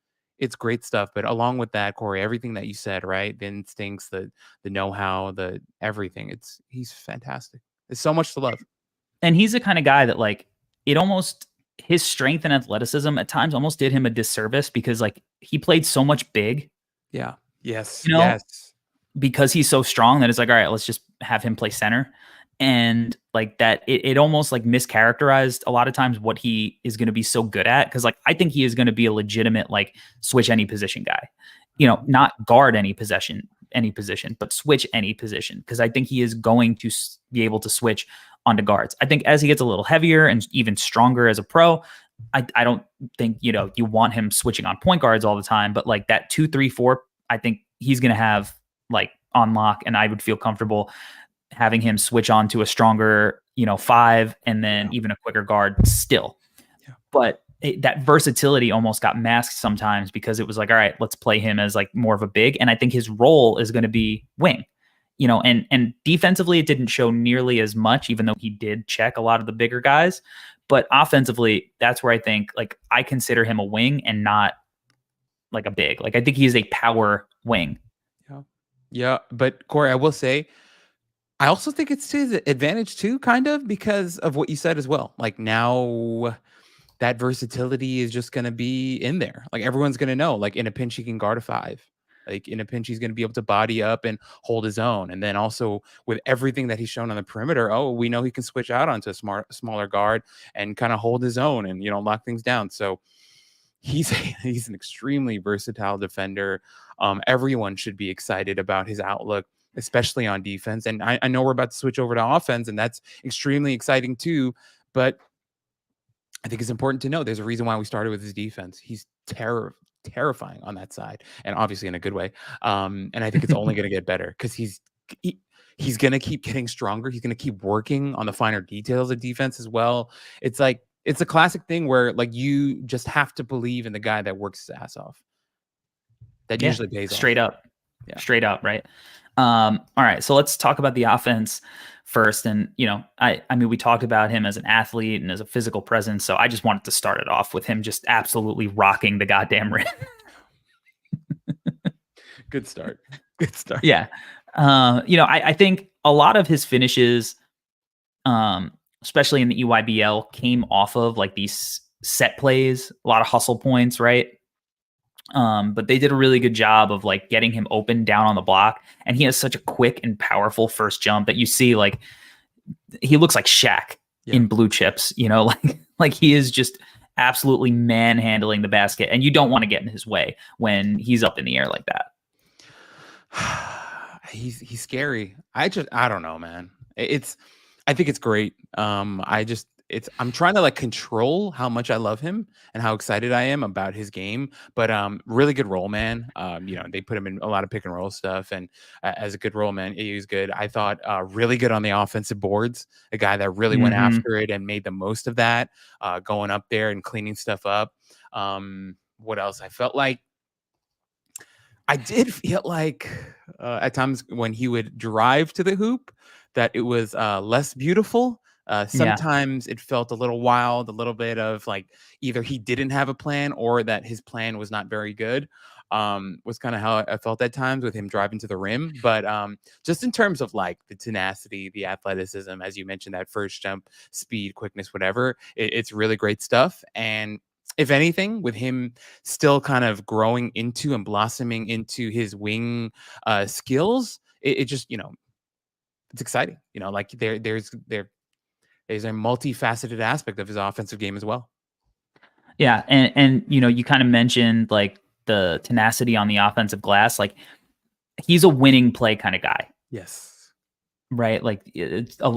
S4: great stuff. But along with that, Corey, everything that you said, right? The instincts, the know-how, the everything. He's fantastic. There's so much to love.
S3: And he's the kind of guy that like it almost his strength and athleticism at times almost did him a disservice because like he played so much big.
S4: Yeah. Yes.
S3: You know,
S4: Yes.
S3: because he's so strong that it's like, all right, let's just have him play center. And like that, it almost like mischaracterized a lot of times what he is going to be so good at. Cause like, I think he is going to be a legitimate, like switch any position guy, not guard any position, but switch any position. Cause I think he is going to be able to switch onto guards. I think as he gets a little heavier and even stronger as a pro, I don't think, you want him switching on point guards all the time, but like that 2, 3, 4, I think he's going to have like on lock, and I would feel comfortable having him switch on to a stronger, 5 and then even a quicker guard still. Yeah. But that versatility almost got masked sometimes because it was like, all right, let's play him as like more of a big. And I think his role is going to be wing, and defensively it didn't show nearly as much, even though he did check a lot of the bigger guys. But offensively, that's where I think like I consider him a wing and not like a big. Like I think he is a power wing.
S4: Yeah. But Corey, I will say, I also think it's to his advantage too, kind of because of what you said as well. Like now that versatility is just going to be in there. Like everyone's going to know, like in a pinch, he can guard a 5. Like in a pinch, he's going to be able to body up and hold his own. And then also with everything that he's shown on the perimeter, we know he can switch out onto a smaller guard and kind of hold his own and, lock things down. So he's an extremely versatile defender. Everyone should be excited about his outlook, especially on defense. And I know we're about to switch over to offense, and that's extremely exciting too. But I think it's important to know there's a reason why we started with his defense. He's terrifying on that side, and obviously in a good way. And I think it's only going to get better because he's going to keep getting stronger. He's going to keep working on the finer details of defense as well. It's like it's a classic thing where like you just have to believe in the guy that works his ass off. That usually pays
S3: straight
S4: off.
S3: Up. Yeah. Straight up, right? All right, so let's talk about the offense first. And I mean, we talked about him as an athlete and as a physical presence. So I just wanted to start it off with him just absolutely rocking the goddamn rim.
S4: Good start. Good start.
S3: Yeah. I think a lot of his finishes, especially in the EYBL, came off of like these set plays, a lot of hustle points, right? But they did a really good job of like getting him open down on the block. And he has such a quick and powerful first jump that you see like he looks like Shaq in Blue Chips, like he is just absolutely manhandling the basket, and you don't want to get in his way when he's up in the air like that.
S4: He's scary. I don't know, man. I think it's great. I'm trying to like control how much I love him and how excited I am about his game, but really good role man. They put him in a lot of pick and roll stuff, and as a good role man, he was good. I thought really good on the offensive boards, a guy that really went after it and made the most of that, going up there and cleaning stuff up. What else? I did feel like at times when he would drive to the hoop that it was less beautiful. Sometimes it felt a little wild, a little bit of like either he didn't have a plan or that his plan was not very good. was kind of how I felt at times with him driving to the rim. But just in terms of like the tenacity, the athleticism, as you mentioned, that first jump, speed, quickness, whatever, it's really great stuff. And if anything, with him still kind of growing into and blossoming into his wing skills, it just, it's exciting. Like there's a multifaceted aspect of his offensive game as well.
S3: Yeah, and you kind of mentioned like the tenacity on the offensive glass. Like he's a winning play kind of guy,
S4: Yes.
S3: right? Like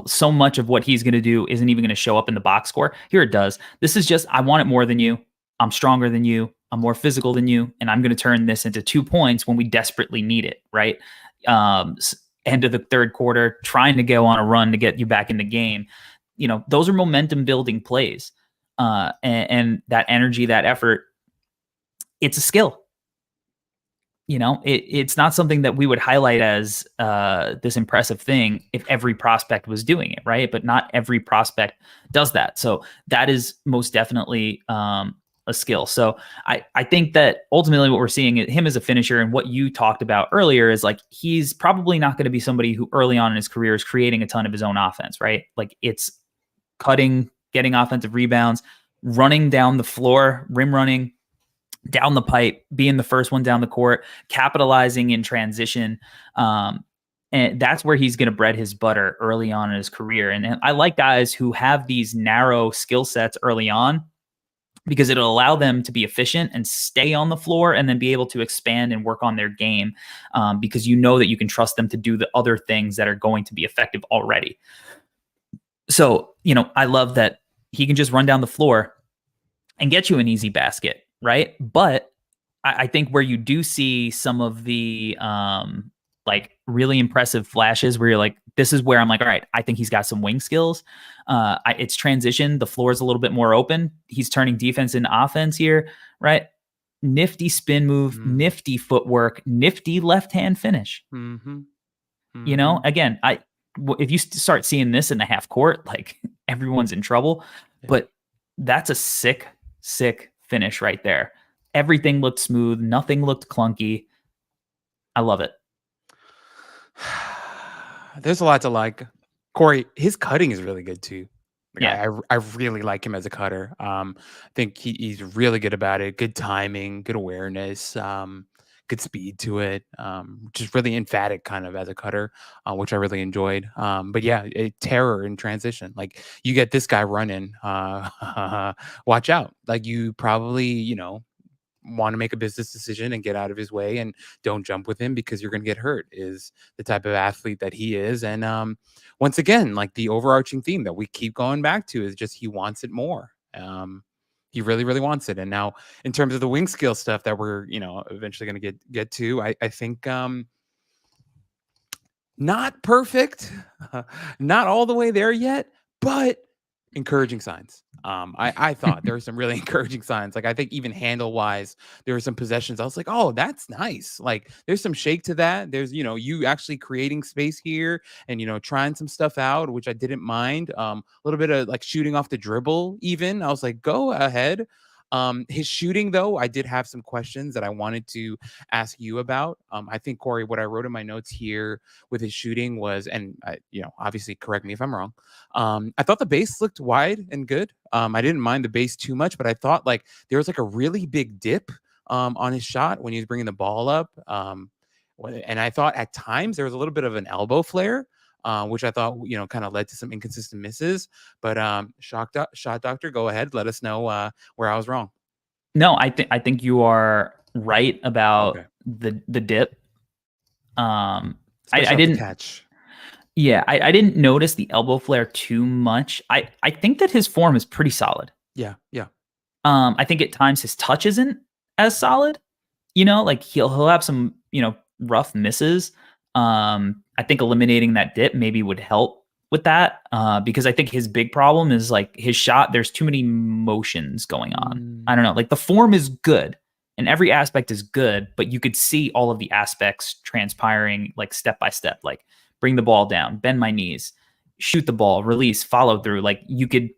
S3: so much of what he's going to do isn't even going to show up in the box score. Here it does. This is just I want it more than you. I'm stronger than you. I'm more physical than you, and I'm going to turn this into 2 points when we desperately need it, right? End of the third quarter, trying to go on a run to get you back in the game. Those are momentum building plays. And that energy, that effort, it's a skill. It's not something that we would highlight as this impressive thing if every prospect was doing it, right? But not every prospect does that. So that is most definitely a skill. So I think that ultimately what we're seeing him as a finisher, and what you talked about earlier, is like he's probably not going to be somebody who early on in his career is creating a ton of his own offense, right? Like it's cutting, getting offensive rebounds, running down the floor, rim running down the pipe, being the first one down the court, capitalizing in transition. And that's where he's going to bread his butter early on in his career. And I like guys who have these narrow skill sets early on, because it'll allow them to be efficient and stay on the floor and then be able to expand and work on their game, because that you can trust them to do the other things that are going to be effective already. So, I love that he can just run down the floor and get you an easy basket, right? But I think where you do see some of the like really impressive flashes where you're like, this is where I'm like, all right, I think he's got some wing skills. It's transition. The floor is a little bit more open. He's turning defense into offense here, right? Nifty spin move, nifty footwork, nifty left-hand finish. Again, if you start seeing this in the half court, like everyone's in trouble. Yeah. But that's a sick finish right there. Everything looked smooth. Nothing looked clunky. I love it.
S4: There's a lot to like. Corey, his cutting is really good too.
S3: Yeah.
S4: I really like him as a cutter. I think he's really good about it. Good timing, good awareness, good speed to it. Just really emphatic kind of as a cutter, which I really enjoyed. But yeah, terror in transition. Like you get this guy running, watch out. Like you probably, want to make a business decision and get out of his way and don't jump with him because you're going to get hurt, is the type of athlete that he is. And once again, like the overarching theme that we keep going back to is just he wants it more. He really, really wants it. And now in terms of the wing skill stuff that we're, eventually going to get to, I think not perfect, not all the way there yet, but encouraging signs. I thought there were some really encouraging signs. Like I think even handle wise, there were some possessions I was like, oh, that's nice. Like there's some shake to that. There's, you actually creating space here and, trying some stuff out, which I didn't mind. A little bit of like shooting off the dribble even. I was like, go ahead. His shooting, though, I did have some questions that I wanted to ask you about. I think, Corey, what I wrote in my notes here with his shooting was, and obviously correct me if I'm wrong. I thought the base looked wide and good. I didn't mind the base too much, but I thought like there was like a really big dip on his shot when he was bringing the ball up. And I thought at times there was a little bit of an elbow flare. Which I thought, kind of led to some inconsistent misses. But shot doctor, go ahead. Let us know where I was wrong.
S3: No, I think you are right about the dip. I didn't
S4: catch.
S3: Yeah, I didn't notice the elbow flare too much. I think that his form is pretty solid.
S4: Yeah.
S3: I think at times his touch isn't as solid. Like he'll have some, rough misses. I think eliminating that dip maybe would help with that, because I think his big problem is like his shot. There's too many motions going on. I don't know. Like the form is good and every aspect is good, but you could see all of the aspects transpiring like step by step, like bring the ball down, bend my knees, shoot the ball, release, follow through. Like you could,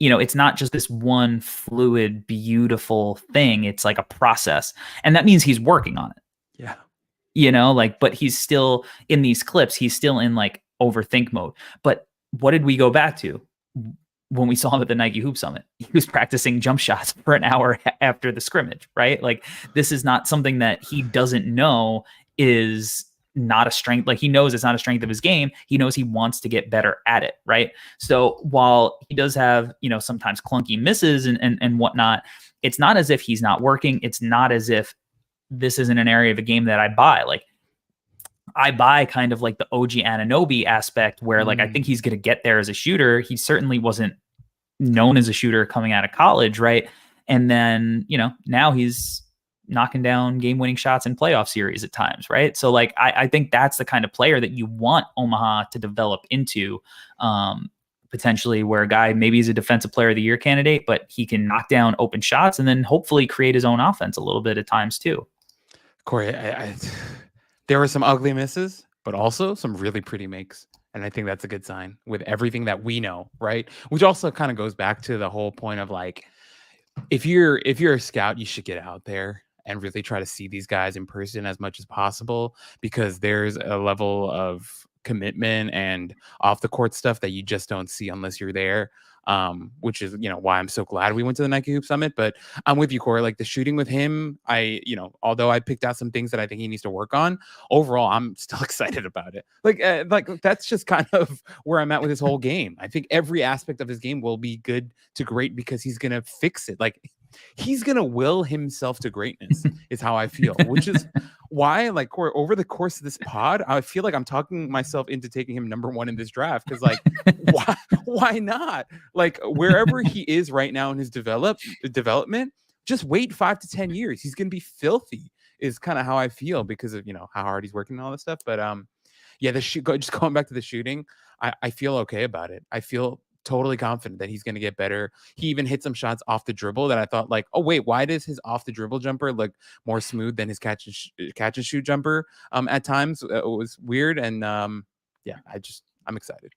S3: it's not just this one fluid, beautiful thing. It's like a process. And that means he's working on it.
S4: Yeah.
S3: But he's still in these clips, he's still in like overthink mode. But what did we go back to when we saw him at the Nike Hoop Summit? He was practicing jump shots for an hour after the scrimmage, right? Like, this is not something that he doesn't know is not a strength. Like, he knows it's not a strength of his game. He knows he wants to get better at it, right? So while he does have, sometimes clunky misses and whatnot, it's not as if he's not working. It's not as if this isn't an area of a game that I buy. Like, I buy kind of like the OG Anunoby aspect where like I think he's going to get there as a shooter. He certainly wasn't known as a shooter coming out of college, right? And then, now he's knocking down game-winning shots in playoff series at times, right? So like I think that's the kind of player that you want Omaha to develop into, potentially, where a guy maybe is a defensive player of the year candidate, but he can knock down open shots and then hopefully create his own offense a little bit at times too.
S4: Corey, there were some ugly misses, but also some really pretty makes. And I think that's a good sign with everything that we know, right? Which also kind of goes back to the whole point of like, if you're a scout, you should get out there and really try to see these guys in person as much as possible, because there's a level of commitment and off the court stuff that you just don't see unless you're there. Which is, why I'm so glad we went to the Nike Hoop Summit. But I'm with you, Corey. Like, the shooting with him, although I picked out some things that I think he needs to work on, overall, I'm still excited about it. Like that's just kind of where I'm at with his whole game. I think every aspect of his game will be good to great because he's going to fix it. Like, he's going to will himself to greatness is how I feel, which is why, like, Corey, over the course of this pod, I feel like I'm talking myself into taking him number 1 in this draft. Cause like, why not? Like, wherever he is right now in his development, just wait 5 to 10 years. He's going to be filthy is kind of how I feel because of, how hard he's working and all this stuff. But, yeah, just going back to the shooting, I feel okay about it. I feel totally confident that he's going to get better. He even hit some shots off the dribble that I thought like, oh wait, why does his off the dribble jumper look more smooth than his catch and shoot jumper? At times it was weird. And yeah, I'm excited.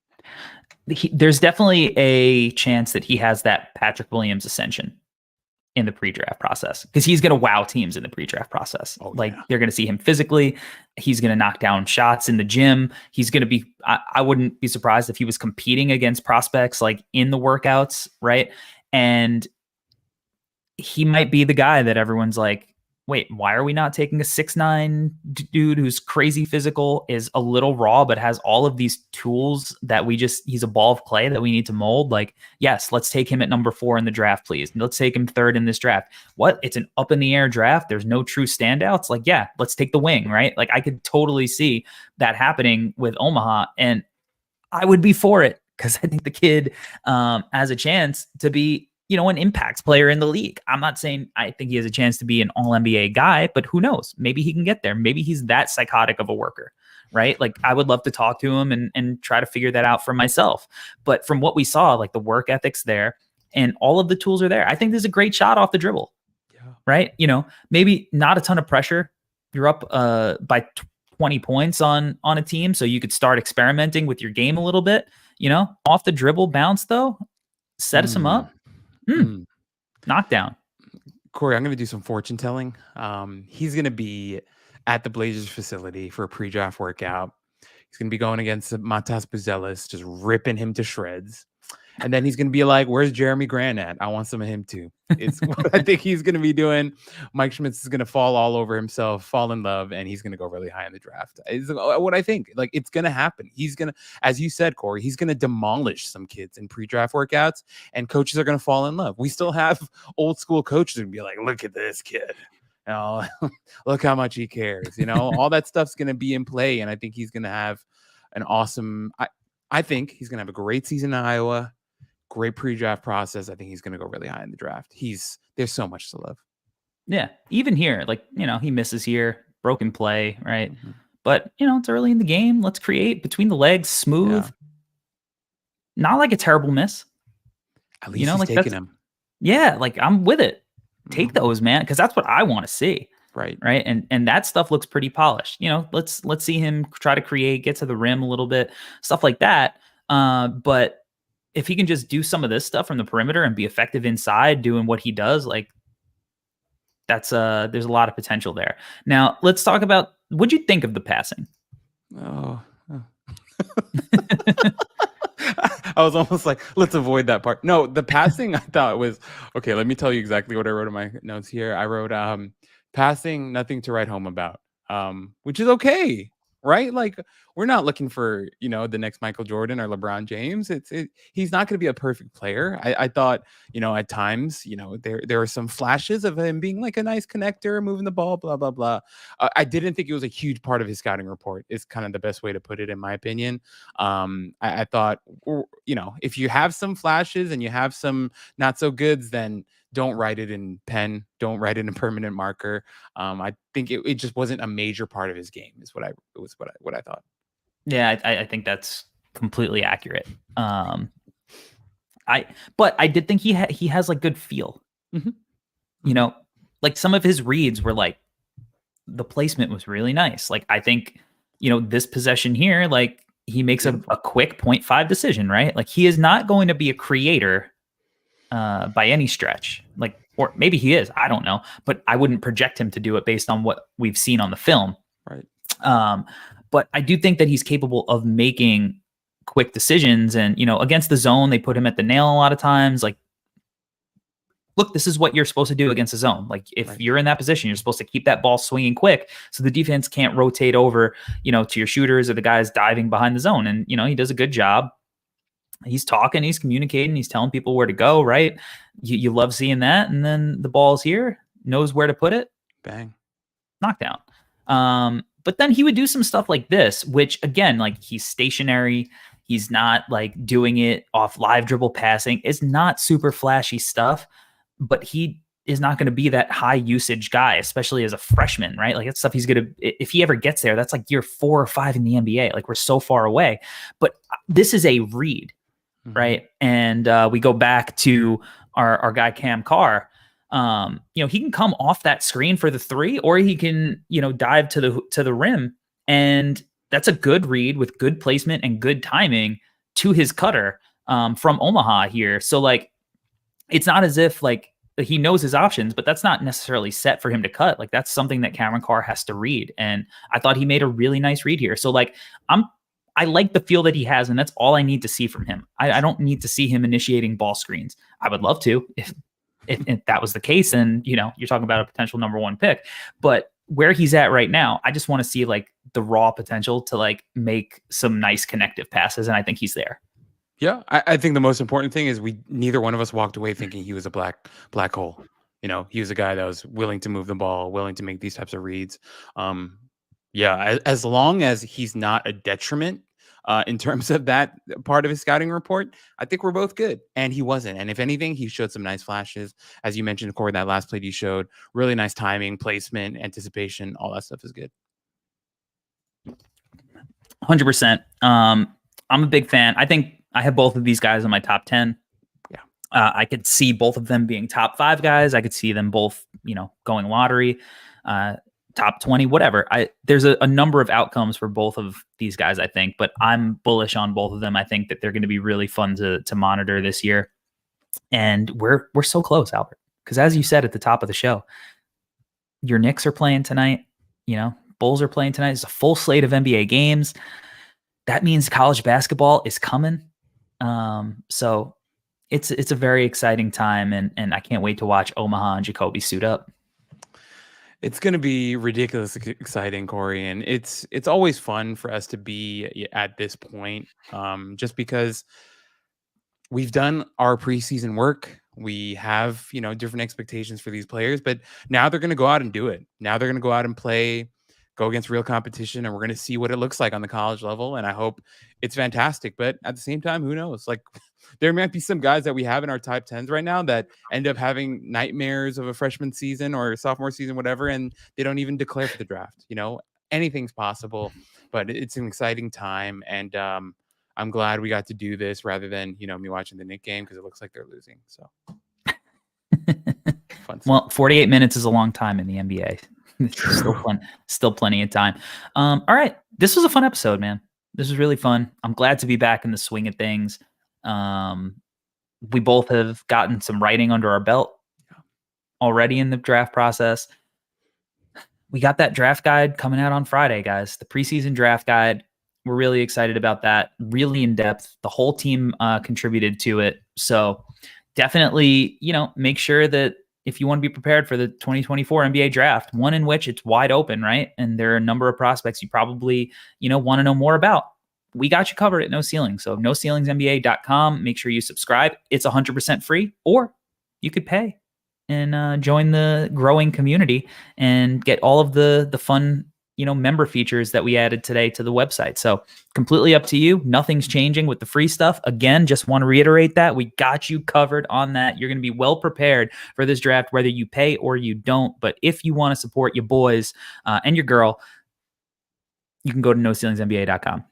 S3: There's definitely a chance that he has that Patrick Williams ascension in the pre-draft process, because he's going to wow teams in the pre-draft process. They're going to see him physically. He's going to knock down shots in the gym. He's going to be, I wouldn't be surprised if he was competing against prospects like in the workouts. Right. And he might be the guy that everyone's like, wait, why are we not taking a 6'9" dude who's crazy physical, is a little raw, but has all of these tools that he's a ball of clay that we need to mold? Like, yes, let's take him at number 4 in the draft, please. Let's take him 3rd in this draft. What? It's an up in the air draft. There's no true standouts. Like, yeah, let's take the wing, right? Like, I could totally see that happening with Omaha, and I would be for it because I think the kid has a chance to be, an impact player in the league. I'm not saying I think he has a chance to be an all-NBA guy, but who knows? Maybe he can get there. Maybe he's that psychotic of a worker, right? Like, I would love to talk to him and try to figure that out for myself. But from what we saw, like, the work ethic's there and all of the tools are there. I think there's a great shot off the dribble, right? Maybe not a ton of pressure. You're up by 20 points on a team, so you could start experimenting with your game a little bit. Off the dribble bounce, though, set him up. Knockdown.
S4: Corey, I'm going to do some fortune telling. He's going to be at the Blazers facility for a pre-draft workout. He's going to be going against Matas Buzelis, just ripping him to shreds. And then he's going to be like, where's Jeremy Grant at? I want some of him too. It's what I think he's going to be doing. Mike Schmitz is going to fall all over himself, fall in love, and he's going to go really high in the draft. It's what I think. Like, it's going to happen. He's going to, as you said, Corey, he's going to demolish some kids in pre-draft workouts, and coaches are going to fall in love. We still have old school coaches and be like, look at this kid. Look how much he cares. All that stuff's going to be in play, and I think he's going to have an awesome. I think he's going to have a great season in Iowa. Great pre-draft process. I think he's going to go really high in the draft. There's so much to love.
S3: Yeah. Even here, like, he misses here, broken play, right? Mm-hmm. But, it's early in the game. Let's create between the legs, smooth. Yeah. Not like a terrible miss.
S4: At least he's taking him.
S3: Yeah. Like, I'm with it. Take those, man. Cause that's what I want to see.
S4: Right.
S3: Right. And that stuff looks pretty polished. Let's see him try to create, get to the rim a little bit, stuff like that. But if he can just do some of this stuff from the perimeter and be effective inside doing what he does, like that's there's a lot of potential there. Now let's talk about what'd you think of the passing?
S4: Oh. I was almost like, let's avoid that part. No, the passing I thought was okay. Let me tell you exactly what I wrote in my notes here. I wrote passing, nothing to write home about, which is okay, right? Like we're not looking for the next Michael Jordan or LeBron James. He's not going to be a perfect player. I thought at times there are some flashes of him being like a nice connector, moving the ball, blah blah blah. I didn't think it was a huge part of his scouting report. Is kind of the best way to put it in my opinion. I thought if you have some flashes and you have some not so goods, then don't write it in pen. Don't write it in permanent marker. I think it just wasn't a major part of his game. Is what I thought.
S3: Yeah, I think that's completely accurate. But I did think he has like good feel.
S4: Mm-hmm.
S3: Like some of his reads were like the placement was really nice. Like I think this possession here, like he makes a quick 0.5 decision, right? Like he is not going to be a creator by any stretch. Like, or maybe he is, I don't know, but I wouldn't project him to do it based on what we've seen on the film.
S4: Right.
S3: But I do think that he's capable of making quick decisions. And, against the zone, they put him at the nail a lot of times. Like, look, this is what you're supposed to do against the zone. Like, if you're in that position, you're supposed to keep that ball swinging quick so the defense can't rotate over, to your shooters or the guys diving behind the zone. And, he does a good job. He's talking, he's communicating, he's telling people where to go, right? You love seeing that. And then the ball's here, knows where to put it.
S4: Bang.
S3: Knockdown. But then he would do some stuff like this, which again, like he's stationary. He's not like doing it off live dribble passing. It's not super flashy stuff, but he is not going to be that high usage guy, especially as a freshman, right? Like that's stuff he's going to, if he ever gets there, that's like year 4 or 5 in the NBA. Like we're so far away, but this is a read, right? And we go back to our guy, Cam Carr. He can come off that screen for the 3, or he can, dive to the rim. And that's a good read with good placement and good timing to his cutter from Omaha here. So like, it's not as if like he knows his options, but that's not necessarily set for him to cut. Like that's something that Cameron Carr has to read. And I thought he made a really nice read here. So like, I like the feel that he has, and that's all I need to see from him. I don't need to see him initiating ball screens. I would love to if that was the case, and you're talking about a potential number 1 pick, but where he's at right now, I just want to see like the raw potential to like make some nice connective passes. And I think he's there.
S4: Yeah. I think the most important thing is neither one of us walked away thinking he was a black hole. He was a guy that was willing to move the ball, willing to make these types of reads. As long as he's not a detriment in terms of that part of his scouting report, I think we're both good. And he wasn't. And if anything, he showed some nice flashes. As you mentioned, Corey, that last play he showed, really nice timing, placement, anticipation, all that stuff is good.
S3: 100%. I'm a big fan. I think I have both of these guys in my top 10.
S4: Yeah.
S3: I could see both of them being top 5 guys. I could see them both, going lottery, top 20, whatever. There's a number of outcomes for both of these guys, I think, but I'm bullish on both of them. I think that they're going to be really fun to monitor this year. And we're so close, Albert, because as you said at the top of the show, your Knicks are playing tonight, Bulls are playing tonight. It's a full slate of NBA games. That means college basketball is coming. So it's a very exciting time, and I can't wait to watch Omaha and Jacoby suit up.
S4: It's going to be ridiculously exciting, Corey, and it's always fun for us to be at this point, just because we've done our preseason work. We have different expectations for these players, but now they're going to go out and do it. Now they're going to go out and play, go against real competition, and we're going to see what it looks like on the college level. And I hope it's fantastic. But at the same time, who knows? Like there might be some guys that we have in our top 10s right now that end up having nightmares of a freshman season or sophomore season, whatever, and they don't even declare for the draft. Anything's possible, but it's an exciting time. And I'm glad we got to do this rather than, me watching the Knicks game because it looks like they're losing. So fun stuff.
S3: Well, 48 minutes is a long time in the NBA. Still plenty of time. All right. This was a fun episode, man. This was really fun. I'm glad to be back in the swing of things. We both have gotten some writing under our belt already in the draft process. We got that draft guide coming out on Friday, guys. The preseason draft guide. We're really excited about that. Really in depth. The whole team contributed to it. So definitely, make sure that if you want to be prepared for the 2024 NBA draft, one in which it's wide open, right? And there are a number of prospects you probably, want to know more about. We got you covered at No Ceiling. So noceilingsnba.com. Make sure you subscribe. It's 100% free, or you could pay and join the growing community and get all of the fun, member features that we added today to the website. So completely up to you. Nothing's changing with the free stuff. Again, just want to reiterate that we got you covered on that. You're going to be well prepared for this draft, whether you pay or you don't. But if you want to support your boys and your girl, you can go to noceilingsnba.com.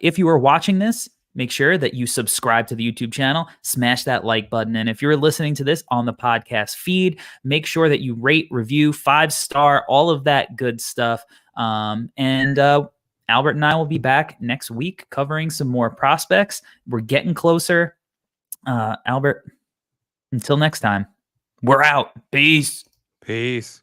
S3: If you are watching this, make sure that you subscribe to the YouTube channel, smash that like button. And if you're listening to this on the podcast feed, make sure that you rate, review, 5-star, all of that good stuff. And Albert and I will be back next week covering some more prospects. We're getting closer. Albert, until next time, we're out. Peace.
S4: Peace.